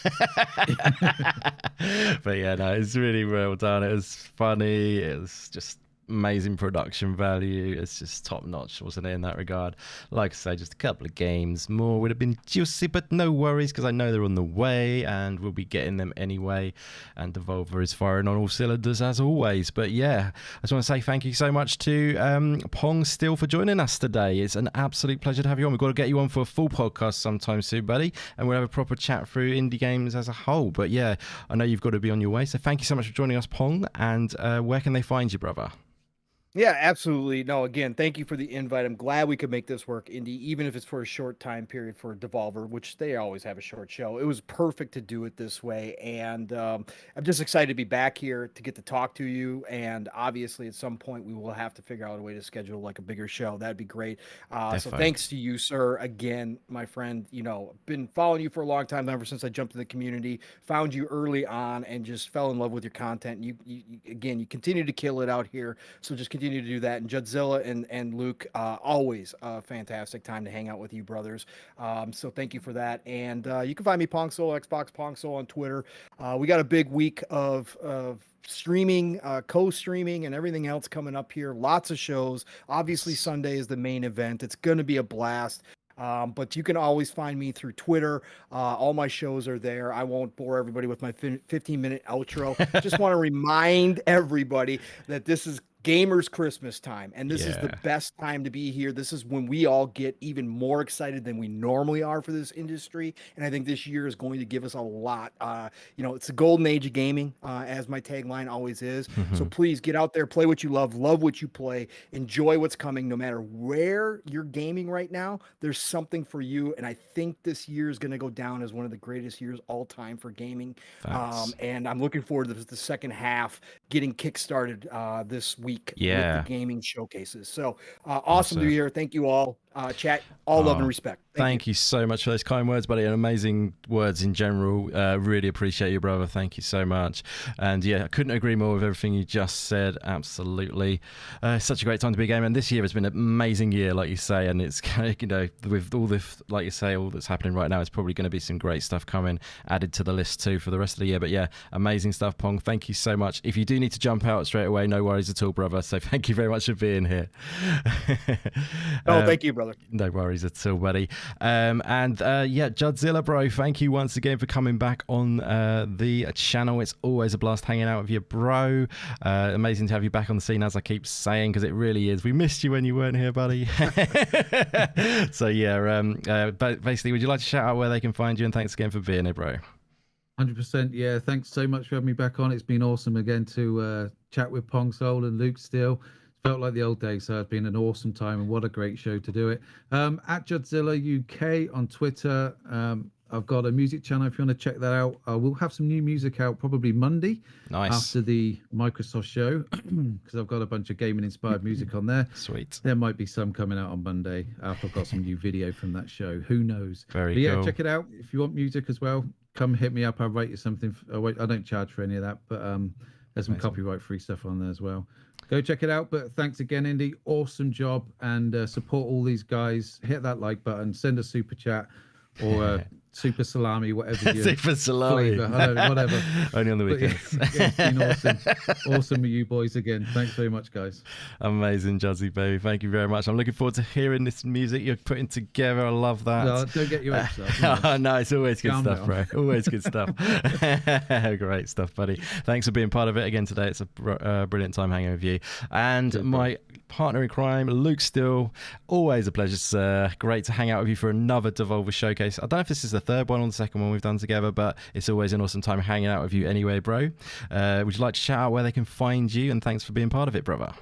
But yeah, no, it's really well done. It was funny. It was just amazing production value. It's just top notch, wasn't it, in that regard? Like I say, just a couple of games more would have been juicy, but no worries, because I know they're on the way and we'll be getting them anyway. And Devolver is firing on all cylinders as always. But yeah, I just want to say thank you so much to Pong Steele for joining us today. It's an absolute pleasure to have you on. We've got to get you on for a full podcast sometime soon, buddy, and we'll have a proper chat through indie games as a whole. But yeah, I know you've got to be on your way, so thank you so much for joining us, Pong. And where can they find you, brother? Yeah, absolutely. No, again, thank you for the invite. I'm glad we could make this work, Indy, even if it's for a short time period for Devolver, which they always have a short show. It was perfect to do it this way. And I'm just excited to be back here to get to talk to you. And obviously, at some point, we will have to figure out a way to schedule like a bigger show. That'd be great. So thanks to you, sir. Again, my friend, been following you for a long time, ever since I jumped in the community, found you early on and just fell in love with your content. You continue to kill it out here. So just continue to do that. And Judzilla and Luke, always a fantastic time to hang out with you brothers. So thank you for that. And you can find me Pong Soul, Xbox Pong Soul on Twitter. We got a big week of streaming, co-streaming, and everything else coming up here. Lots of shows. Obviously, Sunday is the main event. It's going to be a blast. But you can always find me through Twitter. All my shows are there. I won't bore everybody with my 15-minute outro. Just want to remind everybody that this is Gamers Christmas time, and this is the best time to be here. This is when we all get even more excited than we normally are for this industry, and I think this year is going to give us a lot. It's the golden age of gaming, as my tagline always is. So please get out there, play what you love what you play, enjoy what's coming. No matter where you're gaming right now, there's something for you, and I think this year is going to go down as one of the greatest years all time for gaming. And I'm looking forward to the second half getting kickstarted this week with the gaming showcases. So awesome to be here. Thank you all. Chat, all love and respect. Thank you so much for those kind words, buddy, and amazing words in general. Really appreciate you, brother. Thank you so much. And I couldn't agree more with everything you just said. Absolutely. Such a great time to be a gamer. And this year has been an amazing year, like you say. And it's, with all this, like you say, all that's happening right now, it's probably going to be some great stuff coming added to the list too for the rest of the year. But amazing stuff, Pong. Thank you so much. If you do need to jump out straight away, no worries at all, brother. So thank you very much for being here. Thank you, brother. No worries at all, buddy. Judzilla, bro, thank you once again for coming back on the channel. It's always a blast hanging out with you, bro. Amazing to have you back on the scene, as I keep saying, because it really is. We missed you when you weren't here, buddy. So basically, would you like to shout out where they can find you? And thanks again for being here, bro. 100%. Yeah, thanks so much for having me back on. It's been awesome again to chat with Pong Soul and Luke Steele. Felt like the old days, so it's been an awesome time, and what a great show to do it. At Judzilla UK on Twitter. I've got a music channel if you want to check that out. We'll have some new music out probably Monday. Nice. After the Microsoft show, because I've got a bunch of gaming-inspired music on there. Sweet. There might be some coming out on Monday after I've got some new video from that show. Who knows? Very cool. Check it out. If you want music as well, come hit me up. I'll write you something. I don't charge for any of that, but there's some copyright-free stuff on there as well. Go check it out. But thanks again, Indy. Awesome job. And support all these guys. Hit that like button. Send a super chat or super salami, whatever you super salami. Whatever. Only on the weekends. It's been awesome. Awesome with you boys again. Thanks very much, guys. Amazing, Juzzy, baby. Thank you very much. I'm looking forward to hearing this music you're putting together. I love that. No, don't get your hopes up. No, it's always good stuff, bro. Always good stuff. Great stuff, buddy. Thanks for being part of it again today. It's a brilliant time hanging with you. And my partner in crime, Luke Steele. Always a pleasure, sir. Great to hang out with you for another Devolver showcase. I don't know if this is the third one or the second one we've done together, but it's always an awesome time hanging out with you anyway, bro. Would you like to shout out where they can find you? And thanks for being part of it, brother.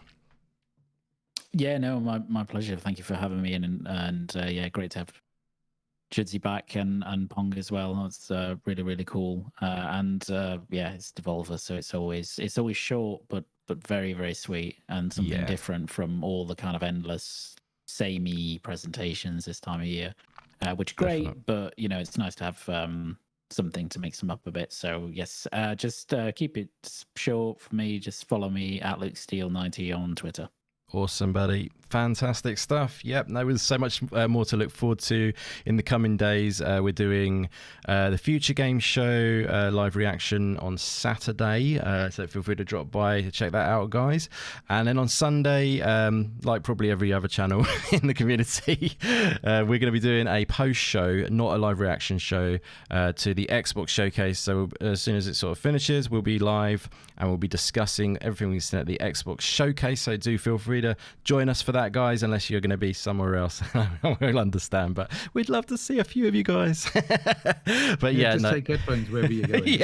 Yeah, no, my pleasure. Thank you for having me in, and great to have Judzy back and Pong as well. It's really, really cool. It's Devolver, so it's always short but very, very sweet, and something different from all the kind of endless samey presentations this time of year. Which great, but it's nice to have something to mix them up a bit. So yes, just keep it short for me. Just follow me at LukeSteele90 on Twitter. Awesome, buddy. Fantastic stuff. Yep, there's so much more to look forward to in the coming days. We're doing the Future Game Show live reaction on Saturday, so feel free to drop by to check that out, guys. And then on Sunday, like probably every other channel in the community, we're going to be doing a post show, not a live reaction show, to the Xbox showcase. So as soon as it sort of finishes, we'll be live and we'll be discussing everything we've seen at the Xbox showcase. So do feel free to join us for that, guys, unless you're going to be somewhere else. We'll understand, but we'd love to see a few of you guys. But take headphones wherever you're going.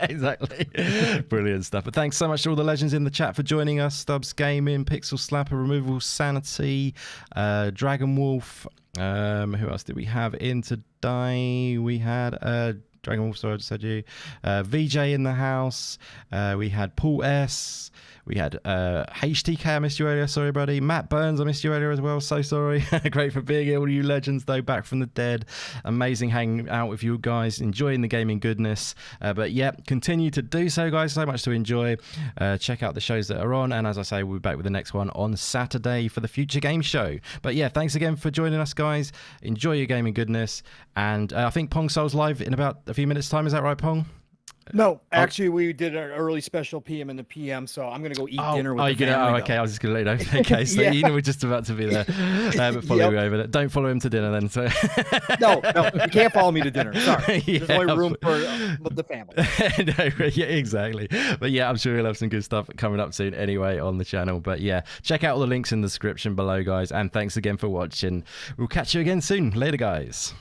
Exactly. Brilliant stuff. But thanks so much to all the legends in the chat for joining us. Stubbs Gaming, Pixel Slapper, Removal, Sanity, Dragon Wolf. Who else did we have in today? We had Dragon Wolf, sorry, I just said you. VJ in the house. We had Paul S. We had HTK, I missed you earlier, sorry buddy. Matt Burns, I missed you earlier as well, so sorry. Great for being here, all you legends though, back from the dead. Amazing hanging out with you guys, enjoying the gaming goodness. But yeah, continue to do so, guys, so much to enjoy. Check out the shows that are on, and as I say, we'll be back with the next one on Saturday for the Future Game Show. But yeah, thanks again for joining us, guys. Enjoy your gaming goodness, and I think Pong Soul's live in about a few minutes time, is that right, Pong? No, actually, we did an early special PM and the PM, so I'm gonna go eat dinner with the gonna, family. okay, I was just gonna let you know. Okay, so Yeah. Ian, we're just about to be there, but follow me over there. Don't follow him to dinner then. So No, you can't follow me to dinner. Sorry, there's Yeah. only room for the family. No, yeah, exactly. But yeah, I'm sure we'll have some good stuff coming up soon anyway on the channel. But yeah, check out all the links in the description below, guys. And thanks again for watching. We'll catch you again soon. Later, guys.